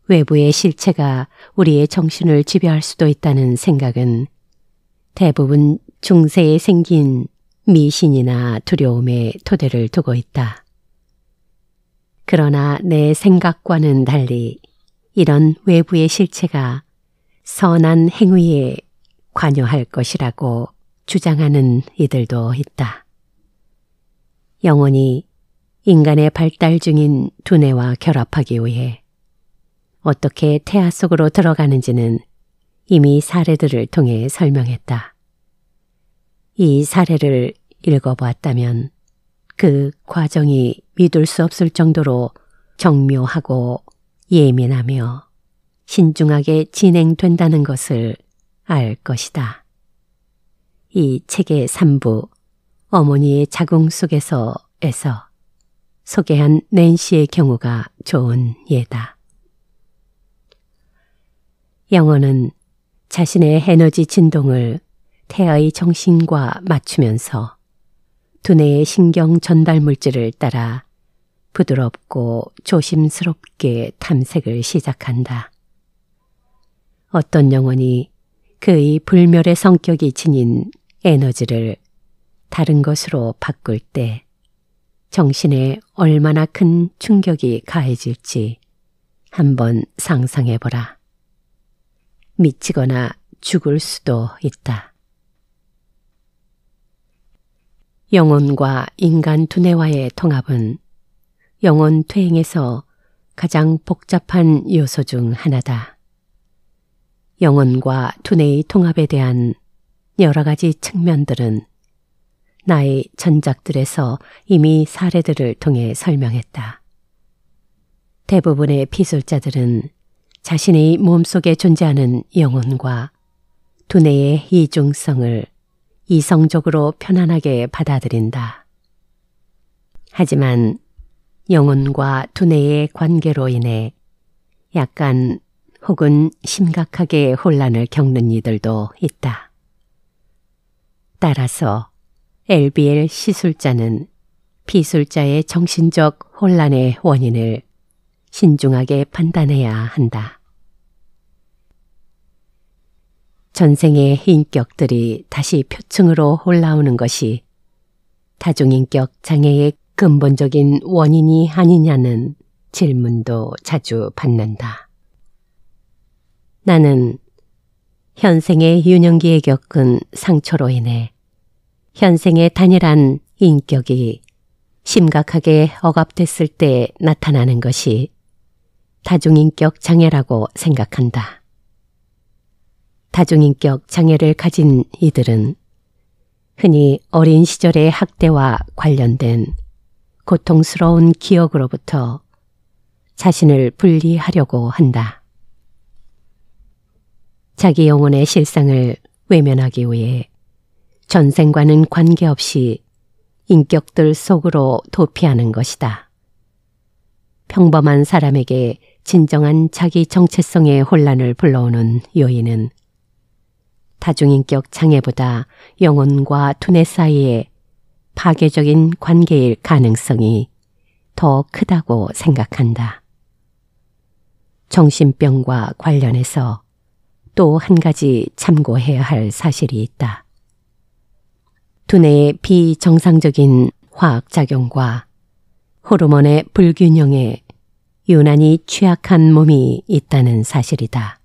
외부의 실체가 우리의 정신을 지배할 수도 있다는 생각은 대부분 중세에 생긴 미신이나 두려움에 토대를 두고 있다. 그러나 내 생각과는 달리 이런 외부의 실체가 선한 행위에 관여할 것이라고 주장하는 이들도 있다. 영혼이 인간의 발달 중인 두뇌와 결합하기 위해 어떻게 태아 속으로 들어가는지는 이미 사례들을 통해 설명했다. 이 사례를 읽어보았다면 그 과정이 믿을 수 없을 정도로 정묘하고 예민하며 신중하게 진행된다는 것을 알 것이다. 이 책의 3부 어머니의 자궁 속에서에서 소개한 낸시의 경우가 좋은 예다. 영혼은 자신의 에너지 진동을 태아의 정신과 맞추면서 두뇌의 신경 전달 물질을 따라 부드럽고 조심스럽게 탐색을 시작한다. 어떤 영혼이 그의 불멸의 성격이 지닌 에너지를 다른 것으로 바꿀 때 정신에 얼마나 큰 충격이 가해질지 한번 상상해보라. 미치거나 죽을 수도 있다. 영혼과 인간 두뇌와의 통합은 영혼 퇴행에서 가장 복잡한 요소 중 하나다. 영혼과 두뇌의 통합에 대한 여러 가지 측면들은 나의 전작들에서 이미 사례들을 통해 설명했다. 대부분의 피술자들은 자신의 몸속에 존재하는 영혼과 두뇌의 이중성을 이성적으로 편안하게 받아들인다. 하지만 영혼과 두뇌의 관계로 인해 약간 혹은 심각하게 혼란을 겪는 이들도 있다. 따라서 LBL 시술자는 피술자의 정신적 혼란의 원인을 신중하게 판단해야 한다. 전생의 인격들이 다시 표층으로 올라오는 것이 다중인격 장애의 근본적인 원인이 아니냐는 질문도 자주 받는다. 나는 현생의 유년기에 겪은 상처로 인해 현생의 단일한 인격이 심각하게 억압됐을 때 나타나는 것이 다중인격 장애라고 생각한다. 다중인격 장애를 가진 이들은 흔히 어린 시절의 학대와 관련된 고통스러운 기억으로부터 자신을 분리하려고 한다. 자기 영혼의 실상을 외면하기 위해 전생과는 관계없이 인격들 속으로 도피하는 것이다. 평범한 사람에게 진정한 자기 정체성의 혼란을 불러오는 요인은 다중인격 장애보다 영혼과 두뇌 사이의 파괴적인 관계일 가능성이 더 크다고 생각한다. 정신병과 관련해서 또 한 가지 참고해야 할 사실이 있다. 두뇌의 비정상적인 화학작용과 호르몬의 불균형에 유난히 취약한 몸이 있다는 사실이다.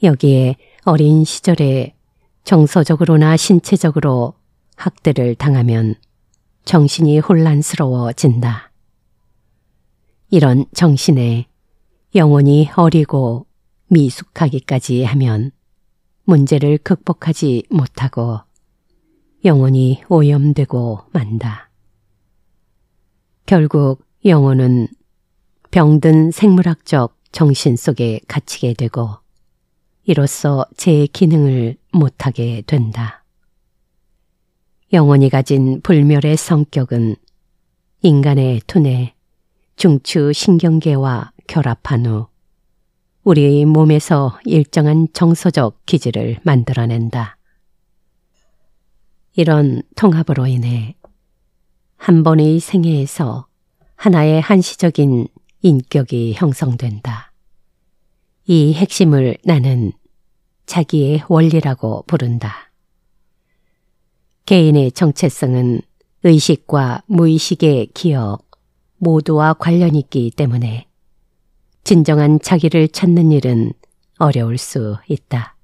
여기에 어린 시절에 정서적으로나 신체적으로 학대를 당하면 정신이 혼란스러워진다. 이런 정신에 영혼이 어리고 미숙하기까지 하면 문제를 극복하지 못하고 영혼이 오염되고 만다. 결국 영혼은 병든 생물학적 정신 속에 갇히게 되고 이로써 제 기능을 못하게 된다. 영혼이 가진 불멸의 성격은 인간의 두뇌, 중추 신경계와 결합한 후 우리의 몸에서 일정한 정서적 기질을 만들어낸다. 이런 통합으로 인해 한 번의 생애에서 하나의 한시적인 인격이 형성된다. 이 핵심을 나는 자기의 원리라고 부른다. 개인의 정체성은 의식과 무의식의 기억 모두와 관련이 있기 때문에 진정한 자기를 찾는 일은 어려울 수 있다.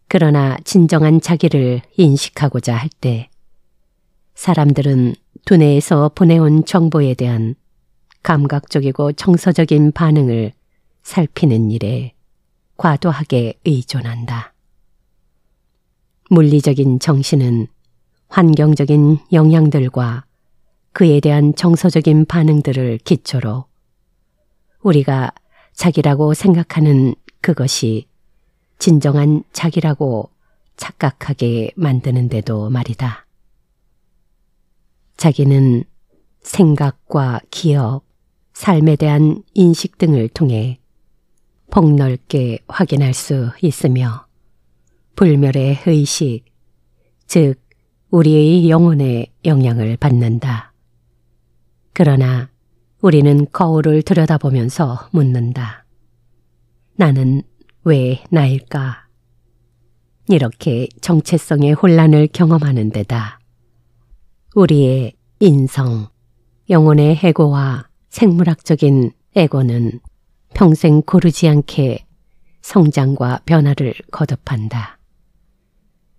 그러나 진정한 자기를 인식하고자 할 때 사람들은 두뇌에서 보내온 정보에 대한 감각적이고 정서적인 반응을 살피는 일에 과도하게 의존한다. 물리적인 정신은 환경적인 영향들과 그에 대한 정서적인 반응들을 기초로 우리가 자기라고 생각하는 그것이 진정한 자기라고 착각하게 만드는데도 말이다. 자기는 생각과 기억, 삶에 대한 인식 등을 통해 폭넓게 확인할 수 있으며 불멸의 의식, 즉 우리의 영혼에 영향을 받는다. 그러나 우리는 거울을 들여다보면서 묻는다. 나는 왜 나일까? 이렇게 정체성의 혼란을 경험하는 데다 우리의 인성, 영혼의 해고와 생물학적인 에고는 평생 고르지 않게 성장과 변화를 거듭한다.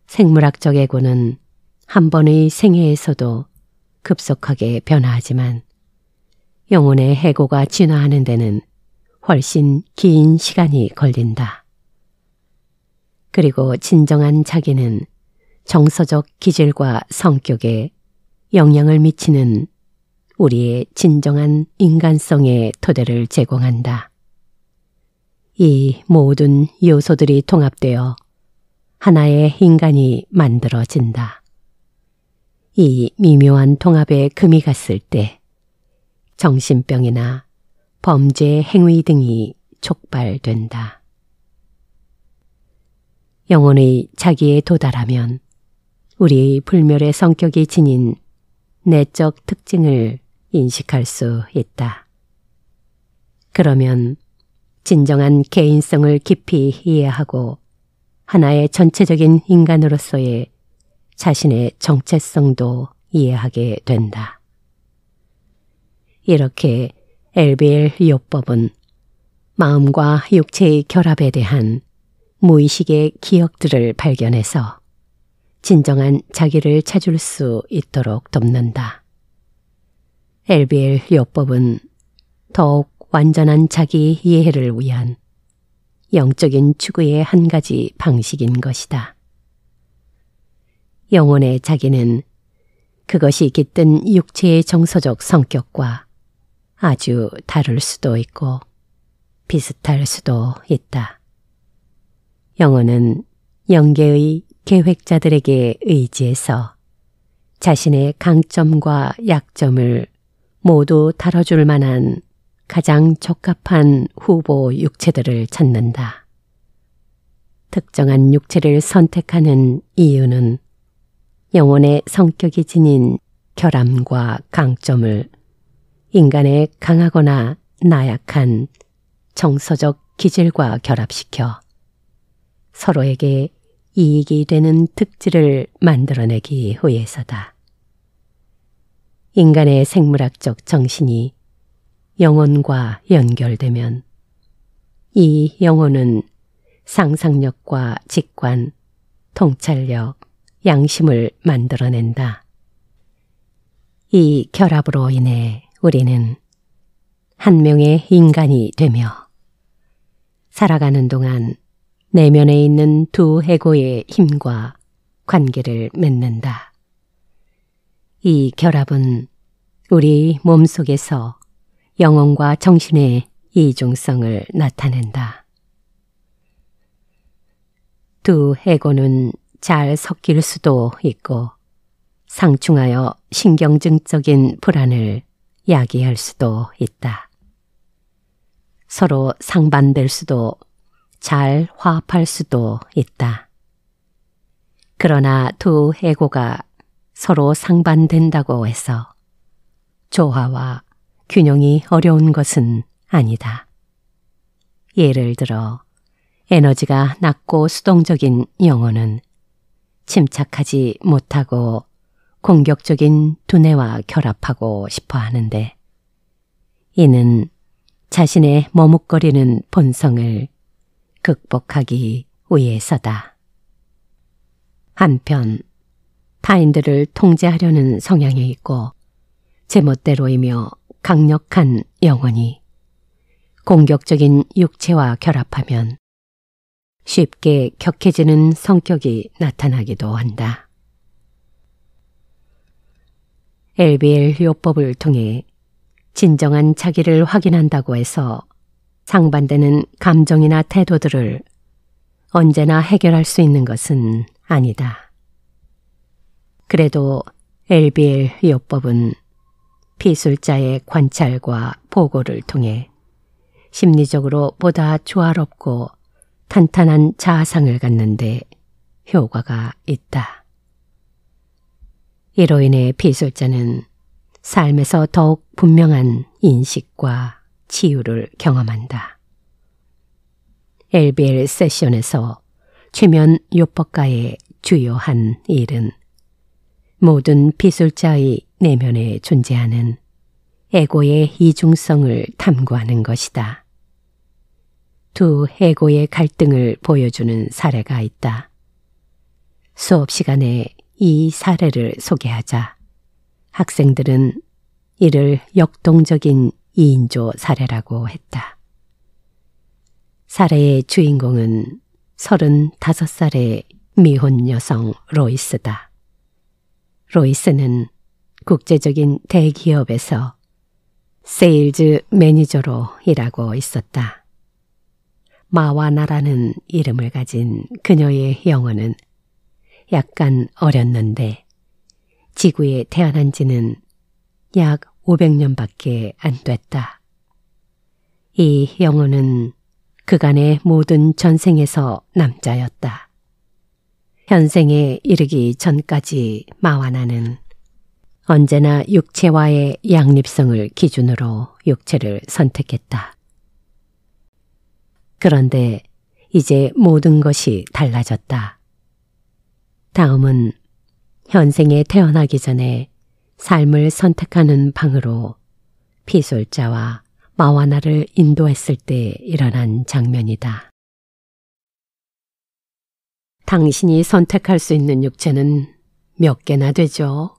생물학적 에고는 한 번의 생애에서도 급속하게 변화하지만 영혼의 해고가 진화하는 데는 훨씬 긴 시간이 걸린다. 그리고 진정한 자기는 정서적 기질과 성격에 영향을 미치는 우리의 진정한 인간성의 토대를 제공한다. 이 모든 요소들이 통합되어 하나의 인간이 만들어진다. 이 미묘한 통합에 금이 갔을 때 정신병이나 범죄 행위 등이 촉발된다. 영혼의 자기에 도달하면 우리의 불멸의 성격이 지닌 내적 특징을 인식할 수 있다. 그러면 진정한 개인성을 깊이 이해하고 하나의 전체적인 인간으로서의 자신의 정체성도 이해하게 된다. 이렇게 엘비엘 요법은 마음과 육체의 결합에 대한 무의식의 기억들을 발견해서 진정한 자기를 찾을 수 있도록 돕는다. 엘비엘 요법은 더욱 완전한 자기 이해를 위한 영적인 추구의 한 가지 방식인 것이다. 영혼의 자기는 그것이 깃든 육체의 정서적 성격과 아주 다를 수도 있고 비슷할 수도 있다. 영혼은 영계의 계획자들에게 의지해서 자신의 강점과 약점을 모두 다뤄줄 만한 가장 적합한 후보 육체들을 찾는다. 특정한 육체를 선택하는 이유는 영혼의 성격이 지닌 결함과 강점을 인간의 강하거나 나약한 정서적 기질과 결합시켜 서로에게 이익이 되는 특질을 만들어내기 위해서다. 인간의 생물학적 정신이 영혼과 연결되면 이 영혼은 상상력과 직관, 통찰력, 양심을 만들어낸다. 이 결합으로 인해 우리는 한 명의 인간이 되며 살아가는 동안 내면에 있는 두 해고의 힘과 관계를 맺는다. 이 결합은 우리 몸속에서 영혼과 정신의 이중성을 나타낸다. 두 해고는 잘 섞일 수도 있고 상충하여 신경증적인 불안을 야기할 수도 있다. 서로 상반될 수도 잘 화합할 수도 있다. 그러나 두 해고가 서로 상반된다고 해서 조화와 균형이 어려운 것은 아니다. 예를 들어 에너지가 낮고 수동적인 영혼은 침착하지 못하고 공격적인 두뇌와 결합하고 싶어 하는데 이는 자신의 머뭇거리는 본성을 극복하기 위해서다. 한편 타인들을 통제하려는 성향이 있고 제멋대로이며 강력한 영혼이 공격적인 육체와 결합하면 쉽게 격해지는 성격이 나타나기도 한다. 엘비엘 요법을 통해 진정한 자기를 확인한다고 해서 상반되는 감정이나 태도들을 언제나 해결할 수 있는 것은 아니다. 그래도 엘비엘 요법은 피술자의 관찰과 보고를 통해 심리적으로 보다 조화롭고 탄탄한 자아상을 갖는데 효과가 있다. 이로 인해 피술자는 삶에서 더욱 분명한 인식과 치유를 경험한다. 엘비엘 세션에서 최면 요법가의 주요한 일은 모든 피술자의 내면에 존재하는 에고의 이중성을 탐구하는 것이다. 두 에고의 갈등을 보여주는 사례가 있다. 수업 시간에 이 사례를 소개하자 학생들은 이를 역동적인 2인조 사례라고 했다. 사례의 주인공은 35살의 미혼 여성 로이스다. 로이스는 국제적인 대기업에서 세일즈 매니저로 일하고 있었다. 마와나라는 이름을 가진 그녀의 영어는 약간 어렸는데 지구에 태어난 지는 약 500년밖에 안 됐다. 이 영어는 그간의 모든 전생에서 남자였다. 현생에 이르기 전까지 마와나는 언제나 육체와의 양립성을 기준으로 육체를 선택했다. 그런데 이제 모든 것이 달라졌다. 다음은 현생에 태어나기 전에 삶을 선택하는 방으로 피솔자와 마와나를 인도했을 때 일어난 장면이다. 당신이 선택할 수 있는 육체는 몇 개나 되죠?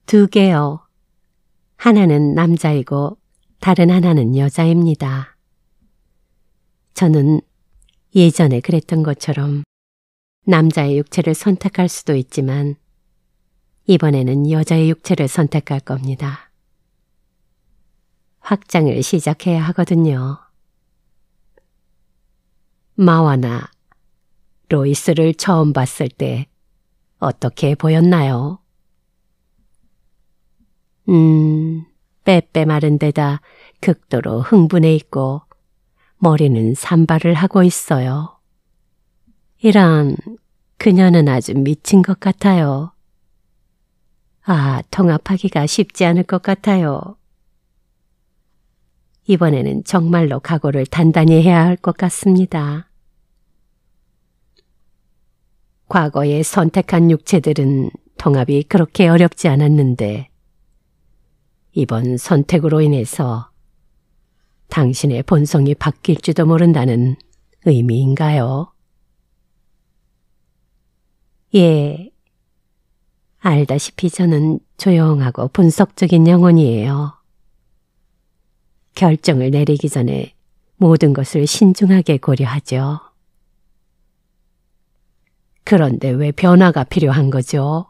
2개요. 하나는 남자이고 다른 하나는 여자입니다. 저는 예전에 그랬던 것처럼 남자의 육체를 선택할 수도 있지만 이번에는 여자의 육체를 선택할 겁니다. 확장을 시작해야 하거든요. 마와나, 로이스를 처음 봤을 때 어떻게 보였나요? 빼빼 마른 데다 극도로 흥분해 있고 머리는 산발을 하고 있어요. 이런, 그녀는 아주 미친 것 같아요. 통합하기가 쉽지 않을 것 같아요. 이번에는 정말로 각오를 단단히 해야 할 것 같습니다. 과거에 선택한 육체들은 통합이 그렇게 어렵지 않았는데 이번 선택으로 인해서 당신의 본성이 바뀔지도 모른다는 의미인가요? 예, 알다시피 저는 조용하고 분석적인 영혼이에요. 결정을 내리기 전에 모든 것을 신중하게 고려하죠. 그런데 왜 변화가 필요한 거죠?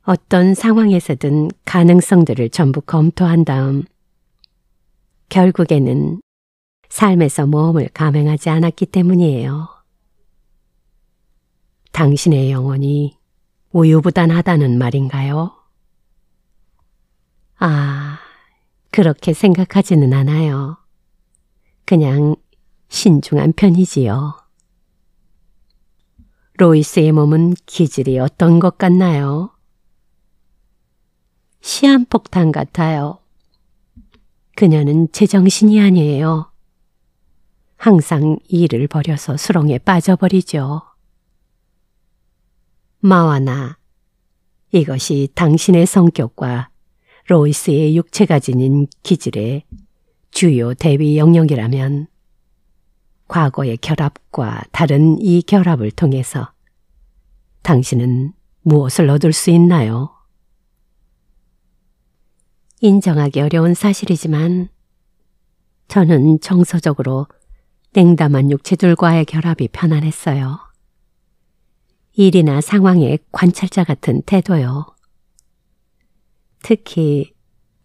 어떤 상황에서든 가능성들을 전부 검토한 다음 결국에는 삶에서 모험을 감행하지 않았기 때문이에요. 당신의 영혼이 우유부단하다는 말인가요? 그렇게 생각하지는 않아요. 그냥 신중한 편이지요. 로이스의 몸은 기질이 어떤 것 같나요? 시한폭탄 같아요. 그녀는 제정신이 아니에요. 항상 일을 벌여서 수렁에 빠져버리죠. 마와나, 이것이 당신의 성격과 로이스의 육체가 지닌 기질의 주요 대비 영역이라면 과거의 결합과 다른 이 결합을 통해서 당신은 무엇을 얻을 수 있나요? 인정하기 어려운 사실이지만 저는 정서적으로 냉담한 육체들과의 결합이 편안했어요. 일이나 상황의 관찰자 같은 태도요. 특히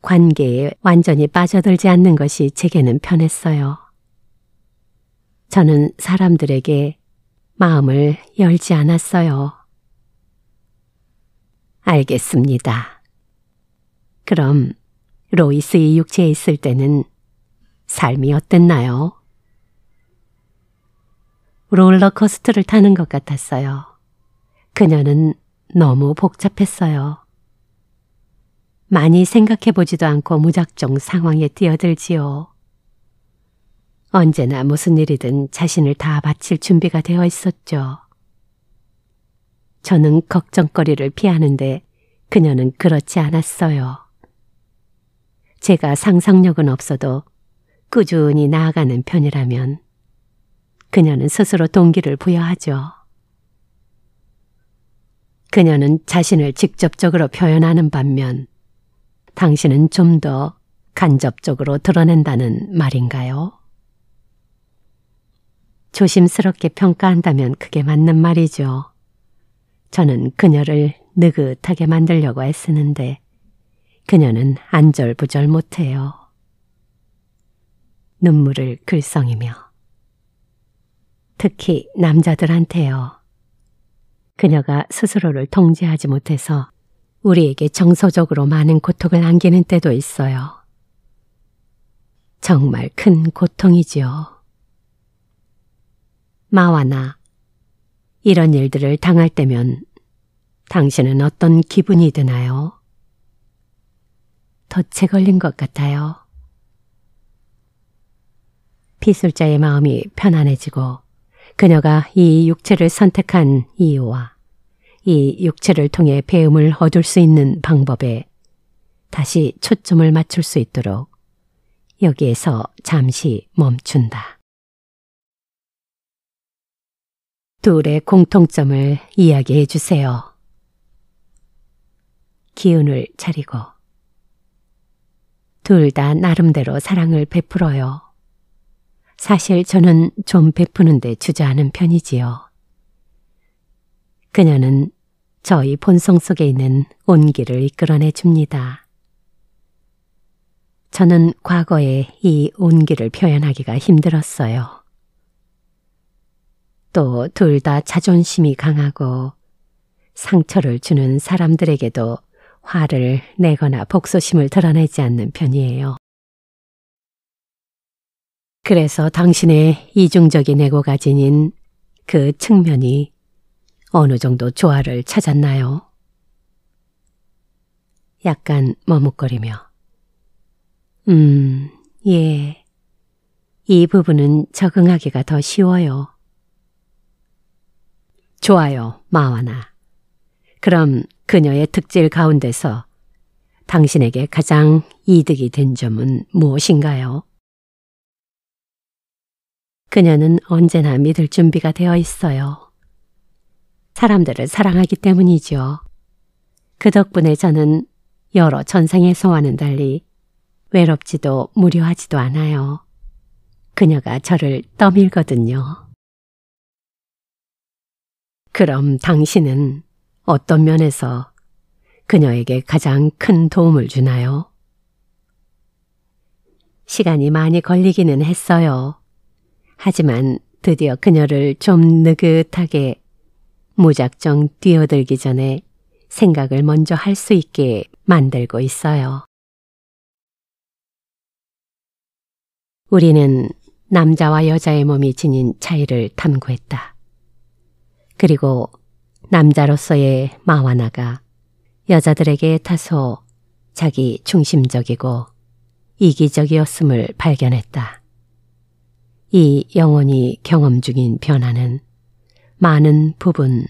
관계에 완전히 빠져들지 않는 것이 제게는 편했어요. 저는 사람들에게 마음을 열지 않았어요. 알겠습니다. 그럼 로이스의 육체에 있을 때는 삶이 어땠나요? 롤러코스터를 타는 것 같았어요. 그녀는 너무 복잡했어요. 많이 생각해보지도 않고 무작정 상황에 뛰어들지요. 언제나 무슨 일이든 자신을 다 바칠 준비가 되어 있었죠. 저는 걱정거리를 피하는데 그녀는 그렇지 않았어요. 제가 상상력은 없어도 꾸준히 나아가는 편이라면 그녀는 스스로 동기를 부여하죠. 그녀는 자신을 직접적으로 표현하는 반면 당신은 좀 더 간접적으로 드러낸다는 말인가요? 조심스럽게 평가한다면 그게 맞는 말이죠. 저는 그녀를 느긋하게 만들려고 애쓰는데 그녀는 안절부절 못해요. 눈물을 글썽이며. 특히 남자들한테요. 그녀가 스스로를 통제하지 못해서 우리에게 정서적으로 많은 고통을 안기는 때도 있어요. 정말 큰 고통이지요. 마와나, 이런 일들을 당할 때면 당신은 어떤 기분이 드나요? 덫에 걸린 것 같아요. 피술자의 마음이 편안해지고 그녀가 이 육체를 선택한 이유와 이 육체를 통해 배움을 얻을 수 있는 방법에 다시 초점을 맞출 수 있도록 여기에서 잠시 멈춘다. 둘의 공통점을 이야기해 주세요. 기운을 차리고. 둘 다 나름대로 사랑을 베풀어요. 사실 저는 좀 베푸는데 주저하는 편이지요. 그녀는 저희 본성 속에 있는 온기를 이끌어내 줍니다. 저는 과거에 이 온기를 표현하기가 힘들었어요. 또 둘 다 자존심이 강하고 상처를 주는 사람들에게도 화를 내거나 복수심을 드러내지 않는 편이에요. 그래서 당신의 이중적인 에고가 지닌 그 측면이 어느 정도 조화를 찾았나요? 약간 머뭇거리며. 예. 이 부분은 적응하기가 더 쉬워요. 좋아요, 마와나. 그럼 그녀의 특질 가운데서 당신에게 가장 이득이 된 점은 무엇인가요? 그녀는 언제나 믿을 준비가 되어 있어요. 사람들을 사랑하기 때문이죠. 그 덕분에 저는 여러 전생의 소와는 달리 외롭지도 무료하지도 않아요. 그녀가 저를 떠밀거든요. 그럼 당신은 어떤 면에서 그녀에게 가장 큰 도움을 주나요? 시간이 많이 걸리기는 했어요. 하지만 드디어 그녀를 좀 느긋하게 무작정 뛰어들기 전에 생각을 먼저 할 수 있게 만들고 있어요. 우리는 남자와 여자의 몸이 지닌 차이를 탐구했다. 그리고 남자로서의 마와나가 여자들에게 다소 자기 중심적이고 이기적이었음을 발견했다. 이 영원히 경험 중인 변화는 많은 부분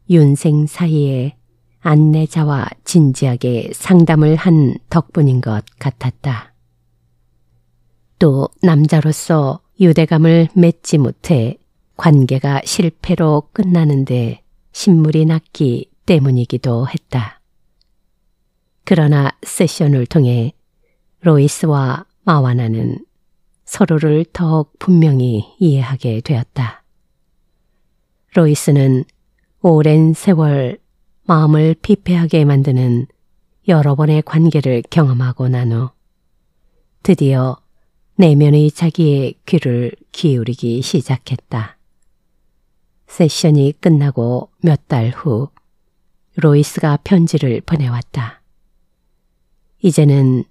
윤생 사이에 안내자와 진지하게 상담을 한 덕분인 것 같았다. 또 남자로서 유대감을 맺지 못해 관계가 실패로 끝나는데 신물이 났기 때문이기도 했다. 그러나 세션을 통해 로이스와 마와나는 서로를 더욱 분명히 이해하게 되었다. 로이스는 오랜 세월 마음을 피폐하게 만드는 여러 번의 관계를 경험하고 난 후 드디어 내면의 자기의 귀를 기울이기 시작했다. 세션이 끝나고 몇 달 후 로이스가 편지를 보내왔다. 이제는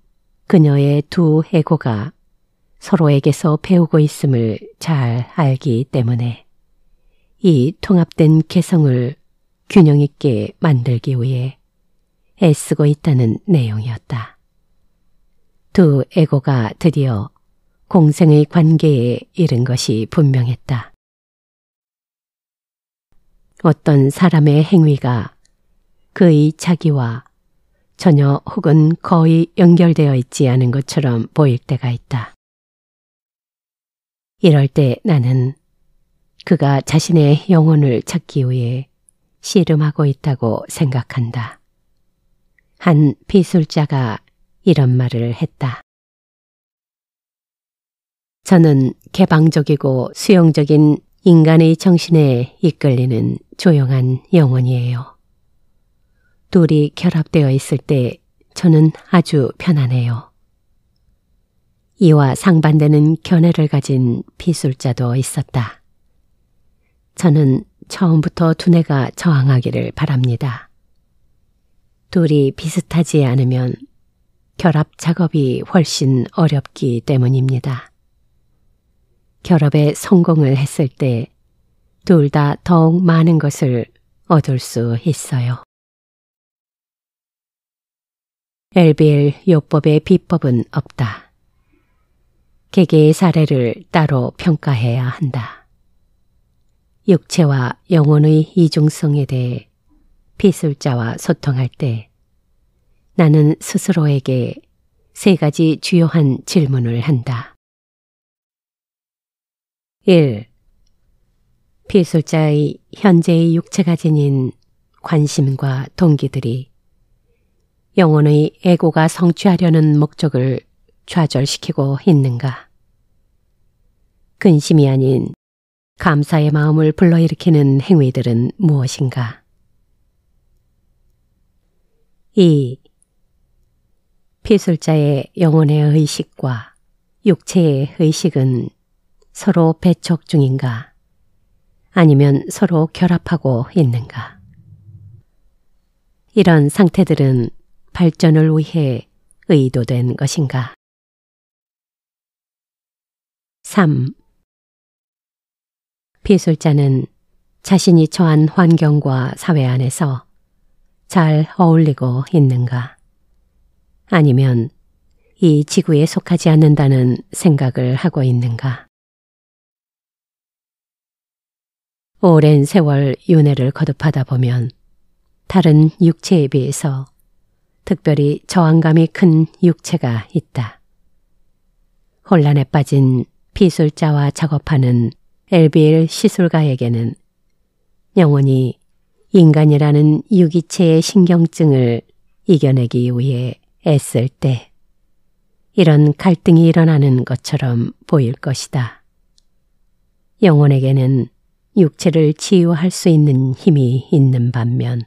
그녀의 두 에고가 서로에게서 배우고 있음을 잘 알기 때문에 이 통합된 개성을 균형 있게 만들기 위해 애쓰고 있다는 내용이었다. 두 에고가 드디어 공생의 관계에 이른 것이 분명했다. 어떤 사람의 행위가 그의 자기와 전혀 혹은 거의 연결되어 있지 않은 것처럼 보일 때가 있다. 이럴 때 나는 그가 자신의 영혼을 찾기 위해 씨름하고 있다고 생각한다. 한 비술자가 이런 말을 했다. 저는 개방적이고 수용적인 인간의 정신에 이끌리는 조용한 영혼이에요. 둘이 결합되어 있을 때 저는 아주 편안해요. 이와 상반되는 견해를 가진 비술자도 있었다. 저는 처음부터 두뇌가 저항하기를 바랍니다. 둘이 비슷하지 않으면 결합 작업이 훨씬 어렵기 때문입니다. 결합에 성공을 했을 때 둘 다 더욱 많은 것을 얻을 수 있어요. 엘비엘 요법의 비법은 없다. 개개의 사례를 따로 평가해야 한다. 육체와 영혼의 이중성에 대해 비술자와 소통할 때 나는 스스로에게 3가지 주요한 질문을 한다. 1. 비술자의 현재의 육체가 지닌 관심과 동기들이 영혼의 에고가 성취하려는 목적을 좌절시키고 있는가? 근심이 아닌 감사의 마음을 불러일으키는 행위들은 무엇인가? 2. 비술자의 영혼의 의식과 육체의 의식은 서로 배척 중인가? 아니면 서로 결합하고 있는가? 이런 상태들은 발전을 위해 의도된 것인가? 3. 비술자는 자신이 처한 환경과 사회 안에서 잘 어울리고 있는가? 아니면 이 지구에 속하지 않는다는 생각을 하고 있는가? 오랜 세월 윤회를 거듭하다 보면 다른 육체에 비해서 특별히 저항감이 큰 육체가 있다. 혼란에 빠진 비술자와 작업하는 엘비엘 시술가에게는 영혼이 인간이라는 유기체의 신경증을 이겨내기 위해 애쓸 때 이런 갈등이 일어나는 것처럼 보일 것이다. 영혼에게는 육체를 치유할 수 있는 힘이 있는 반면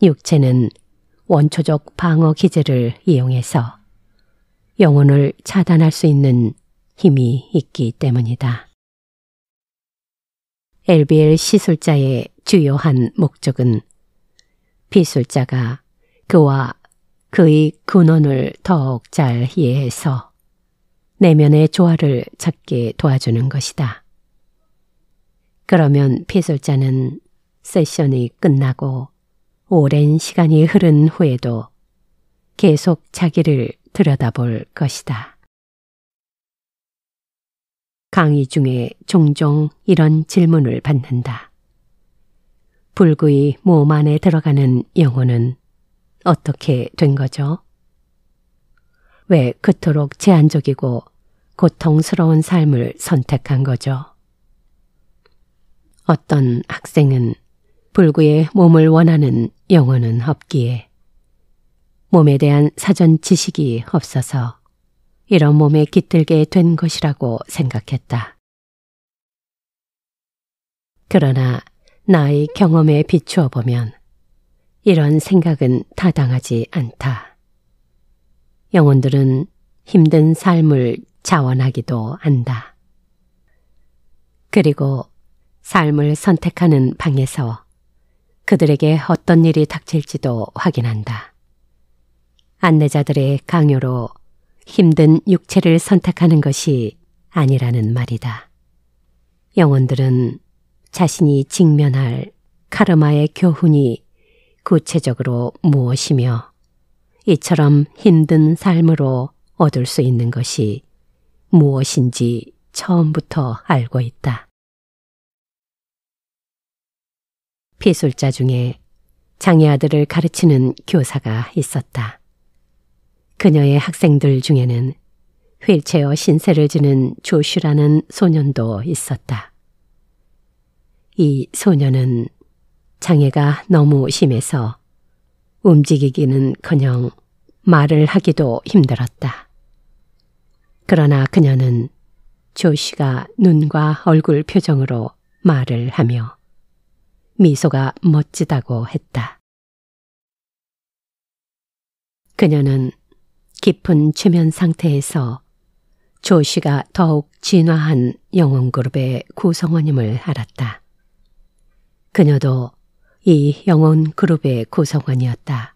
육체는 원초적 방어 기제를 이용해서 영혼을 차단할 수 있는 힘이 있기 때문이다. 엘비엘 시술자의 주요한 목적은 비술자가 그와 그의 근원을 더욱 잘 이해해서 내면의 조화를 찾게 도와주는 것이다. 그러면 비술자는 세션이 끝나고 오랜 시간이 흐른 후에도 계속 자기를 들여다볼 것이다. 강의 중에 종종 이런 질문을 받는다. 불구의 몸 안에 들어가는 영혼은 어떻게 된 거죠? 왜 그토록 제한적이고 고통스러운 삶을 선택한 거죠? 어떤 학생은 불구의 몸을 원하는 영혼은 없기에 몸에 대한 사전 지식이 없어서 이런 몸에 깃들게 된 것이라고 생각했다. 그러나 나의 경험에 비추어 보면 이런 생각은 타당하지 않다. 영혼들은 힘든 삶을 자원하기도 한다. 그리고 삶을 선택하는 방에서 그들에게 어떤 일이 닥칠지도 확인한다. 안내자들의 강요로 힘든 육체를 선택하는 것이 아니라는 말이다. 영혼들은 자신이 직면할 카르마의 교훈이 구체적으로 무엇이며 이처럼 힘든 삶으로 얻을 수 있는 것이 무엇인지 처음부터 알고 있다. 피술자 중에 장애 아들을 가르치는 교사가 있었다. 그녀의 학생들 중에는 휠체어 신세를 지는 조슈라는 소년도 있었다. 이 소년은 장애가 너무 심해서 움직이기는커녕 말을 하기도 힘들었다. 그러나 그녀는 조슈가 눈과 얼굴 표정으로 말을 하며 미소가 멋지다고 했다. 그녀는 깊은 최면 상태에서 조슈가 더욱 진화한 영혼 그룹의 구성원임을 알았다. 그녀도 이 영혼 그룹의 구성원이었다.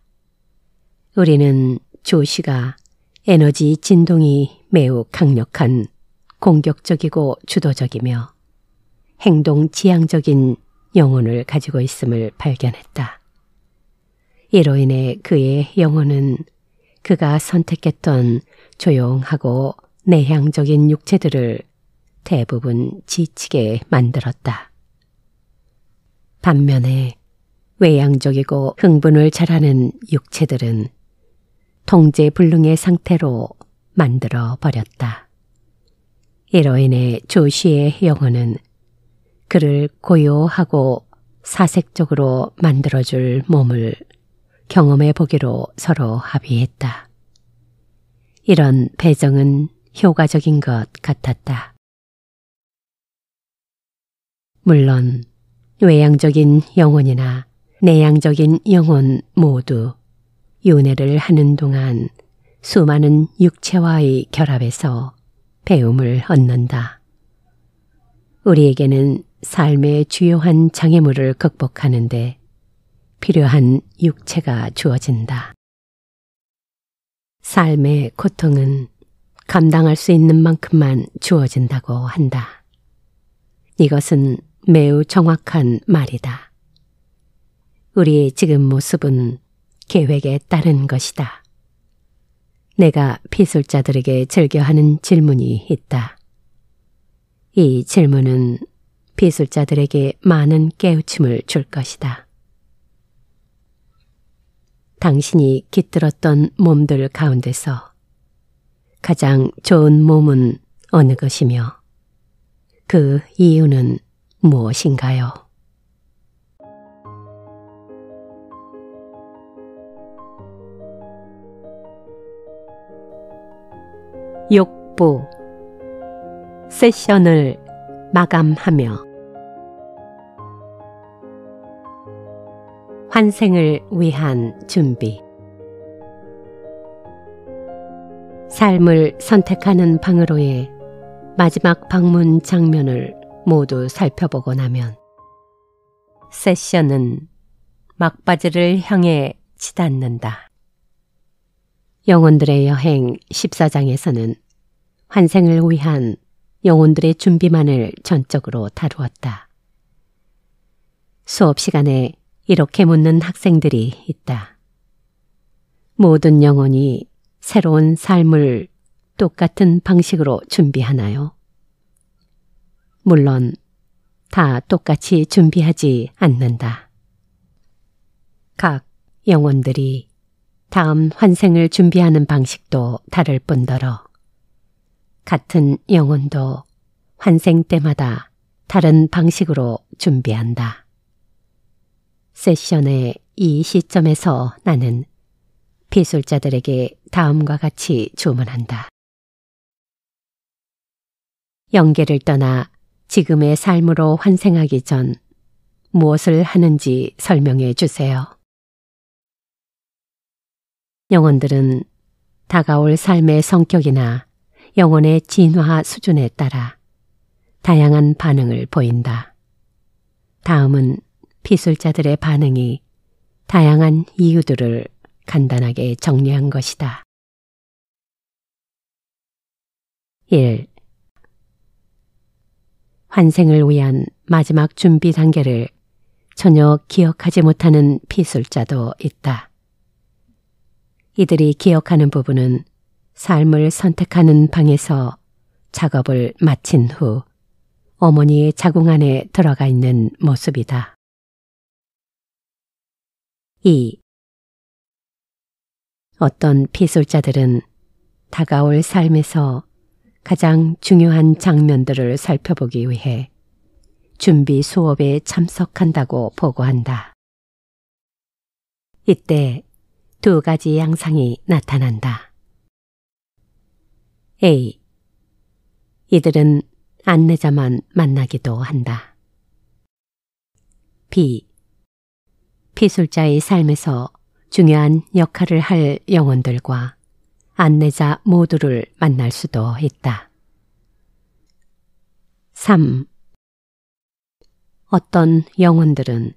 우리는 조슈가 에너지 진동이 매우 강력한 공격적이고 주도적이며 행동 지향적인 영혼을 가지고 있음을 발견했다. 이로 인해 그의 영혼은 그가 선택했던 조용하고 내향적인 육체들을 대부분 지치게 만들었다. 반면에 외향적이고 흥분을 잘하는 육체들은 통제불능의 상태로 만들어 버렸다. 이로 인해 조슈의 영혼은 그를 고요하고 사색적으로 만들어줄 몸을 경험해 보기로 서로 합의했다. 이런 배정은 효과적인 것 같았다. 물론 외향적인 영혼이나 내향적인 영혼 모두 윤회를 하는 동안 수많은 육체와의 결합에서 배움을 얻는다. 우리에게는 삶의 주요한 장애물을 극복하는데 필요한 육체가 주어진다. 삶의 고통은 감당할 수 있는 만큼만 주어진다고 한다. 이것은 매우 정확한 말이다. 우리의 지금 모습은 계획에 따른 것이다. 내가 피술자들에게 즐겨하는 질문이 있다. 이 질문은 피술자들에게 많은 깨우침을 줄 것이다. 당신이 깃들었던 몸들 가운데서 가장 좋은 몸은 어느 것이며 그 이유는 무엇인가요? 욕부 세션을 마감하며 환생을 위한 준비. 삶을 선택하는 방으로의 마지막 방문 장면을 모두 살펴보고 나면 세션은 막바지를 향해 치닫는다. 영혼들의 여행 14장에서는 환생을 위한 영혼들의 준비만을 전적으로 다루었다. 수업 시간에 이렇게 묻는 학생들이 있다. 모든 영혼이 새로운 삶을 똑같은 방식으로 준비하나요? 물론 다 똑같이 준비하지 않는다. 각 영혼들이 다음 환생을 준비하는 방식도 다를 뿐더러 같은 영혼도 환생 때마다 다른 방식으로 준비한다. 세션의 이 시점에서 나는 피술자들에게 다음과 같이 주문한다. 영계를 떠나 지금의 삶으로 환생하기 전 무엇을 하는지 설명해 주세요. 영혼들은 다가올 삶의 성격이나 영혼의 진화 수준에 따라 다양한 반응을 보인다. 다음은 피술자들의 반응이 다양한 이유들을 간단하게 정리한 것이다. 1. 환생을 위한 마지막 준비 단계를 전혀 기억하지 못하는 피술자도 있다. 이들이 기억하는 부분은 삶을 선택하는 방에서 작업을 마친 후 어머니의 자궁 안에 들어가 있는 모습이다. 2. 어떤 피술자들은 다가올 삶에서 가장 중요한 장면들을 살펴보기 위해 준비 수업에 참석한다고 보고한다. 이때 두 가지 양상이 나타난다. A. 이들은 안내자만 만나기도 한다. B. 피술자의 삶에서 중요한 역할을 할 영혼들과 안내자 모두를 만날 수도 있다. 3. 어떤 영혼들은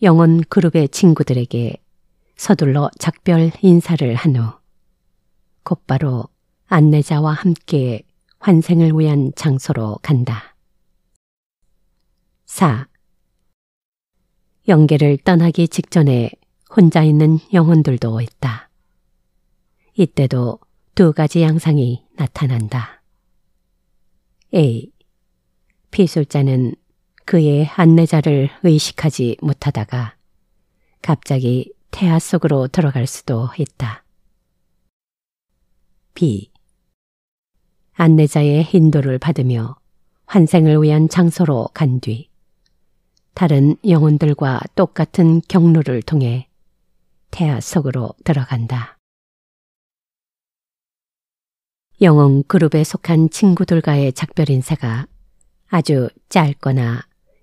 영혼 그룹의 친구들에게 서둘러 작별 인사를 한 후 곧바로 안내자와 함께 환생을 위한 장소로 간다. 4. 영계를 떠나기 직전에 혼자 있는 영혼들도 있다. 이때도 두 가지 양상이 나타난다. A. 피술자는 그의 안내자를 의식하지 못하다가 갑자기 태아 속으로 들어갈 수도 있다. B. 안내자의 인도를 받으며 환생을 위한 장소로 간 뒤 다른 영혼들과 똑같은 경로를 통해 태아 속으로 들어간다. 영혼 그룹에 속한 친구들과의 작별 인사가 아주 짧거나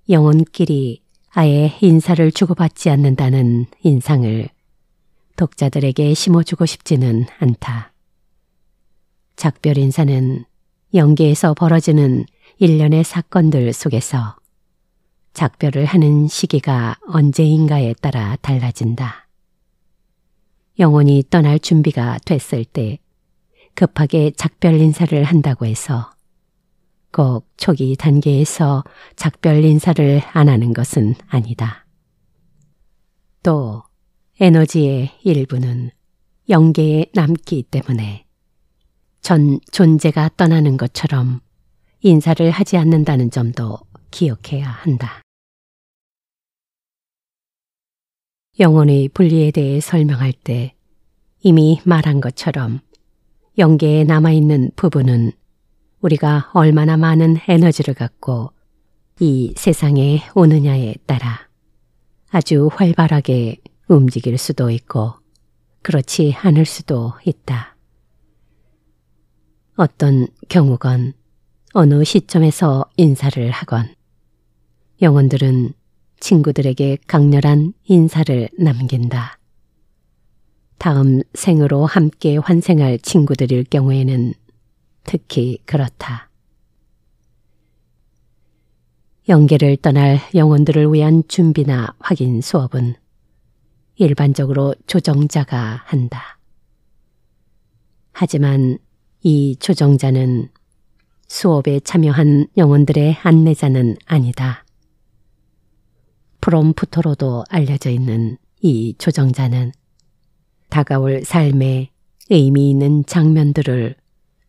영혼끼리 아예 인사를 주고받지 않는다는 인상을 독자들에게 심어주고 싶지는 않다. 작별 인사는 영계에서 벌어지는 일련의 사건들 속에서 작별을 하는 시기가 언제인가에 따라 달라진다. 영혼이 떠날 준비가 됐을 때 급하게 작별 인사를 한다고 해서 꼭 초기 단계에서 작별 인사를 안 하는 것은 아니다. 또 에너지의 일부는 영계에 남기 때문에 전 존재가 떠나는 것처럼 인사를 하지 않는다는 점도 기억해야 한다. 영혼의 분리에 대해 설명할 때 이미 말한 것처럼 영계에 남아있는 부분은 우리가 얼마나 많은 에너지를 갖고 이 세상에 오느냐에 따라 아주 활발하게 움직일 수도 있고 그렇지 않을 수도 있다. 어떤 경우건 어느 시점에서 인사를 하건 영혼들은 친구들에게 강렬한 인사를 남긴다. 다음 생으로 함께 환생할 친구들일 경우에는 특히 그렇다. 영계를 떠날 영혼들을 위한 준비나 확인 수업은 일반적으로 조정자가 한다. 하지만 이 조정자는 수업에 참여한 영혼들의 안내자는 아니다. 프롬프터로도 알려져 있는 이 조정자는 다가올 삶에 의미 있는 장면들을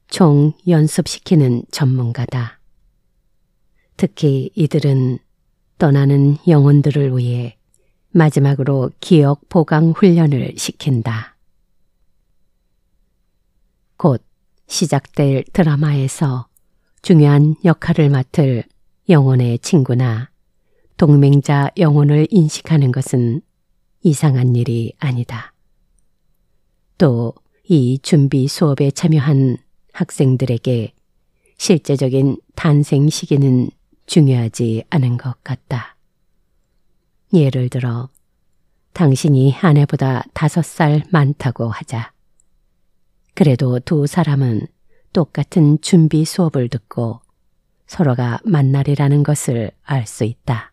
총 연습시키는 전문가다. 특히 이들은 떠나는 영혼들을 위해 마지막으로 기억 보강 훈련을 시킨다. 곧 시작될 드라마에서 중요한 역할을 맡을 영혼의 친구나 동맹자 영혼을 인식하는 것은 이상한 일이 아니다. 또 이 준비 수업에 참여한 학생들에게 실제적인 탄생 시기는 중요하지 않은 것 같다. 예를 들어 당신이 아내보다 5살 많다고 하자. 그래도 두 사람은 똑같은 준비 수업을 듣고 서로가 만날이라는 것을 알 수 있다.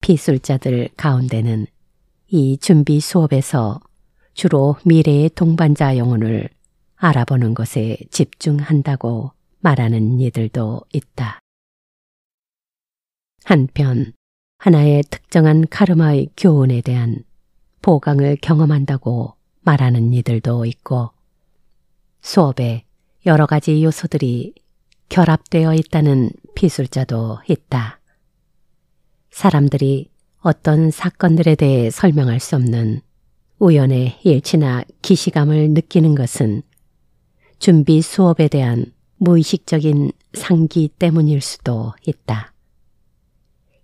피술자들 가운데는 이 준비 수업에서 주로 미래의 동반자 영혼을 알아보는 것에 집중한다고 말하는 이들도 있다. 한편 하나의 특정한 카르마의 교훈에 대한 보강을 경험한다고 말하는 이들도 있고 수업에 여러 가지 요소들이 결합되어 있다는 피술자도 있다. 사람들이 어떤 사건들에 대해 설명할 수 없는 우연의 일치나 기시감을 느끼는 것은 준비 수업에 대한 무의식적인 상기 때문일 수도 있다.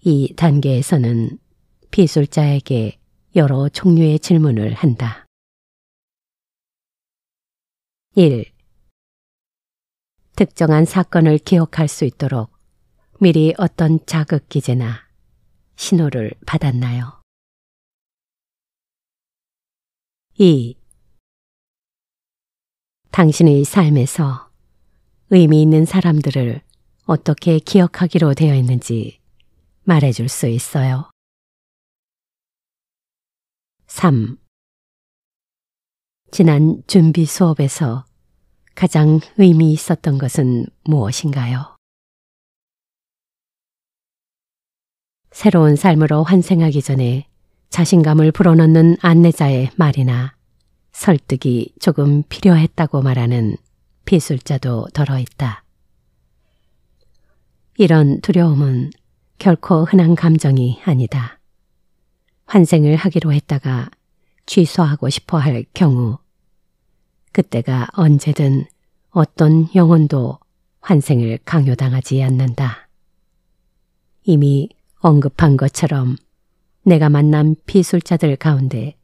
이 단계에서는 피술자에게 여러 종류의 질문을 한다. 1. 특정한 사건을 기억할 수 있도록 미리 어떤 자극 기제나 신호를 받았나요? 2. 당신의 삶에서 의미 있는 사람들을 어떻게 기억하기로 되어 있는지 말해줄 수 있어요? 3. 지난 준비 수업에서 가장 의미 있었던 것은 무엇인가요? 새로운 삶으로 환생하기 전에 자신감을 불어넣는 안내자의 말이나 설득이 조금 필요했다고 말하는 피술자도 덜어 있다. 이런 두려움은 결코 흔한 감정이 아니다. 환생을 하기로 했다가 취소하고 싶어 할 경우 그때가 언제든 어떤 영혼도 환생을 강요당하지 않는다. 이미 언급한 것처럼 내가 만난 피술자들 가운데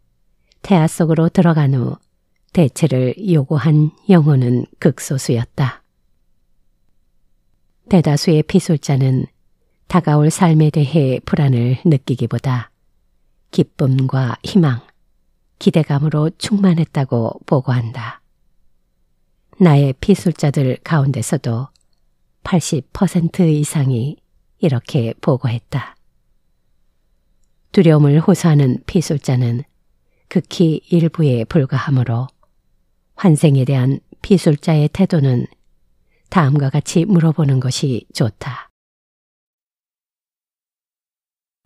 태아 속으로 들어간 후 대체를 요구한 영혼은 극소수였다. 대다수의 피술자는 다가올 삶에 대해 불안을 느끼기보다 기쁨과 희망, 기대감으로 충만했다고 보고한다. 나의 피술자들 가운데서도 80% 이상이 이렇게 보고했다. 두려움을 호소하는 피술자는 극히 일부에 불과하므로 환생에 대한 피술자의 태도는 다음과 같이 물어보는 것이 좋다.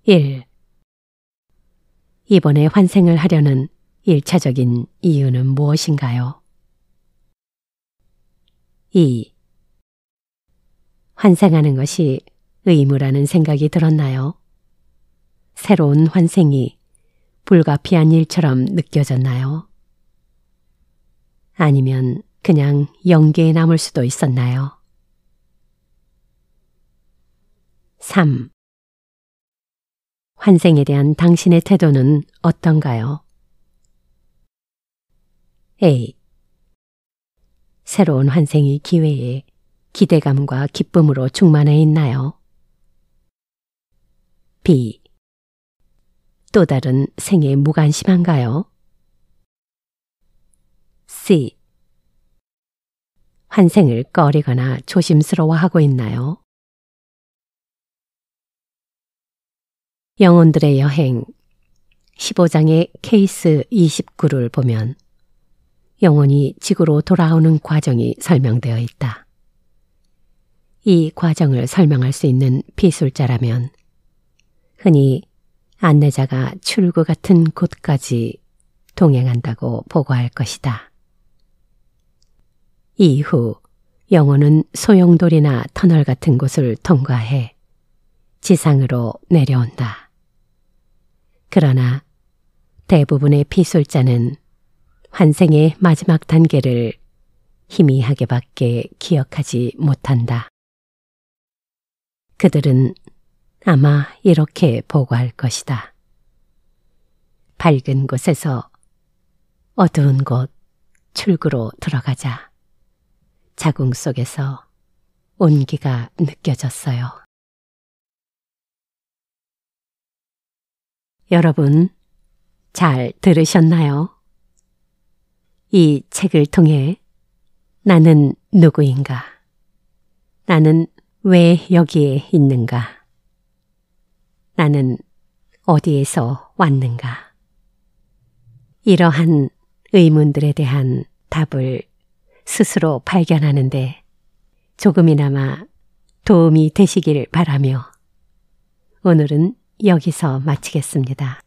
1. 이번에 환생을 하려는 1차적인 이유는 무엇인가요? 2. 환생하는 것이 의무라는 생각이 들었나요? 새로운 환생이 불가피한 일처럼 느껴졌나요? 아니면 그냥 연기에 남을 수도 있었나요? 3. 환생에 대한 당신의 태도는 어떤가요? A. 새로운 환생의 기회에 기대감과 기쁨으로 충만해 있나요? B. 또 다른 생에 무관심한가요? C. 환생을 꺼리거나 조심스러워하고 있나요? 영혼들의 여행 15장의 케이스 29를 보면 영혼이 지구로 돌아오는 과정이 설명되어 있다. 이 과정을 설명할 수 있는 피술자라면 흔히 안내자가 출구 같은 곳까지 동행한다고 보고할 것이다. 이후 영혼은 소용돌이나 터널 같은 곳을 통과해 지상으로 내려온다. 그러나 대부분의 피술자는 환생의 마지막 단계를 희미하게밖에 기억하지 못한다. 그들은 아마 이렇게 보고할 것이다. 밝은 곳에서 어두운 곳 출구로 들어가자. 자궁 속에서 온기가 느껴졌어요. 여러분, 잘 들으셨나요? 이 책을 통해 나는 누구인가? 나는 왜 여기에 있는가? 나는 어디에서 왔는가? 이러한 의문들에 대한 답을 스스로 발견하는데 조금이나마 도움이 되시길 바라며 오늘은 여기서 마치겠습니다.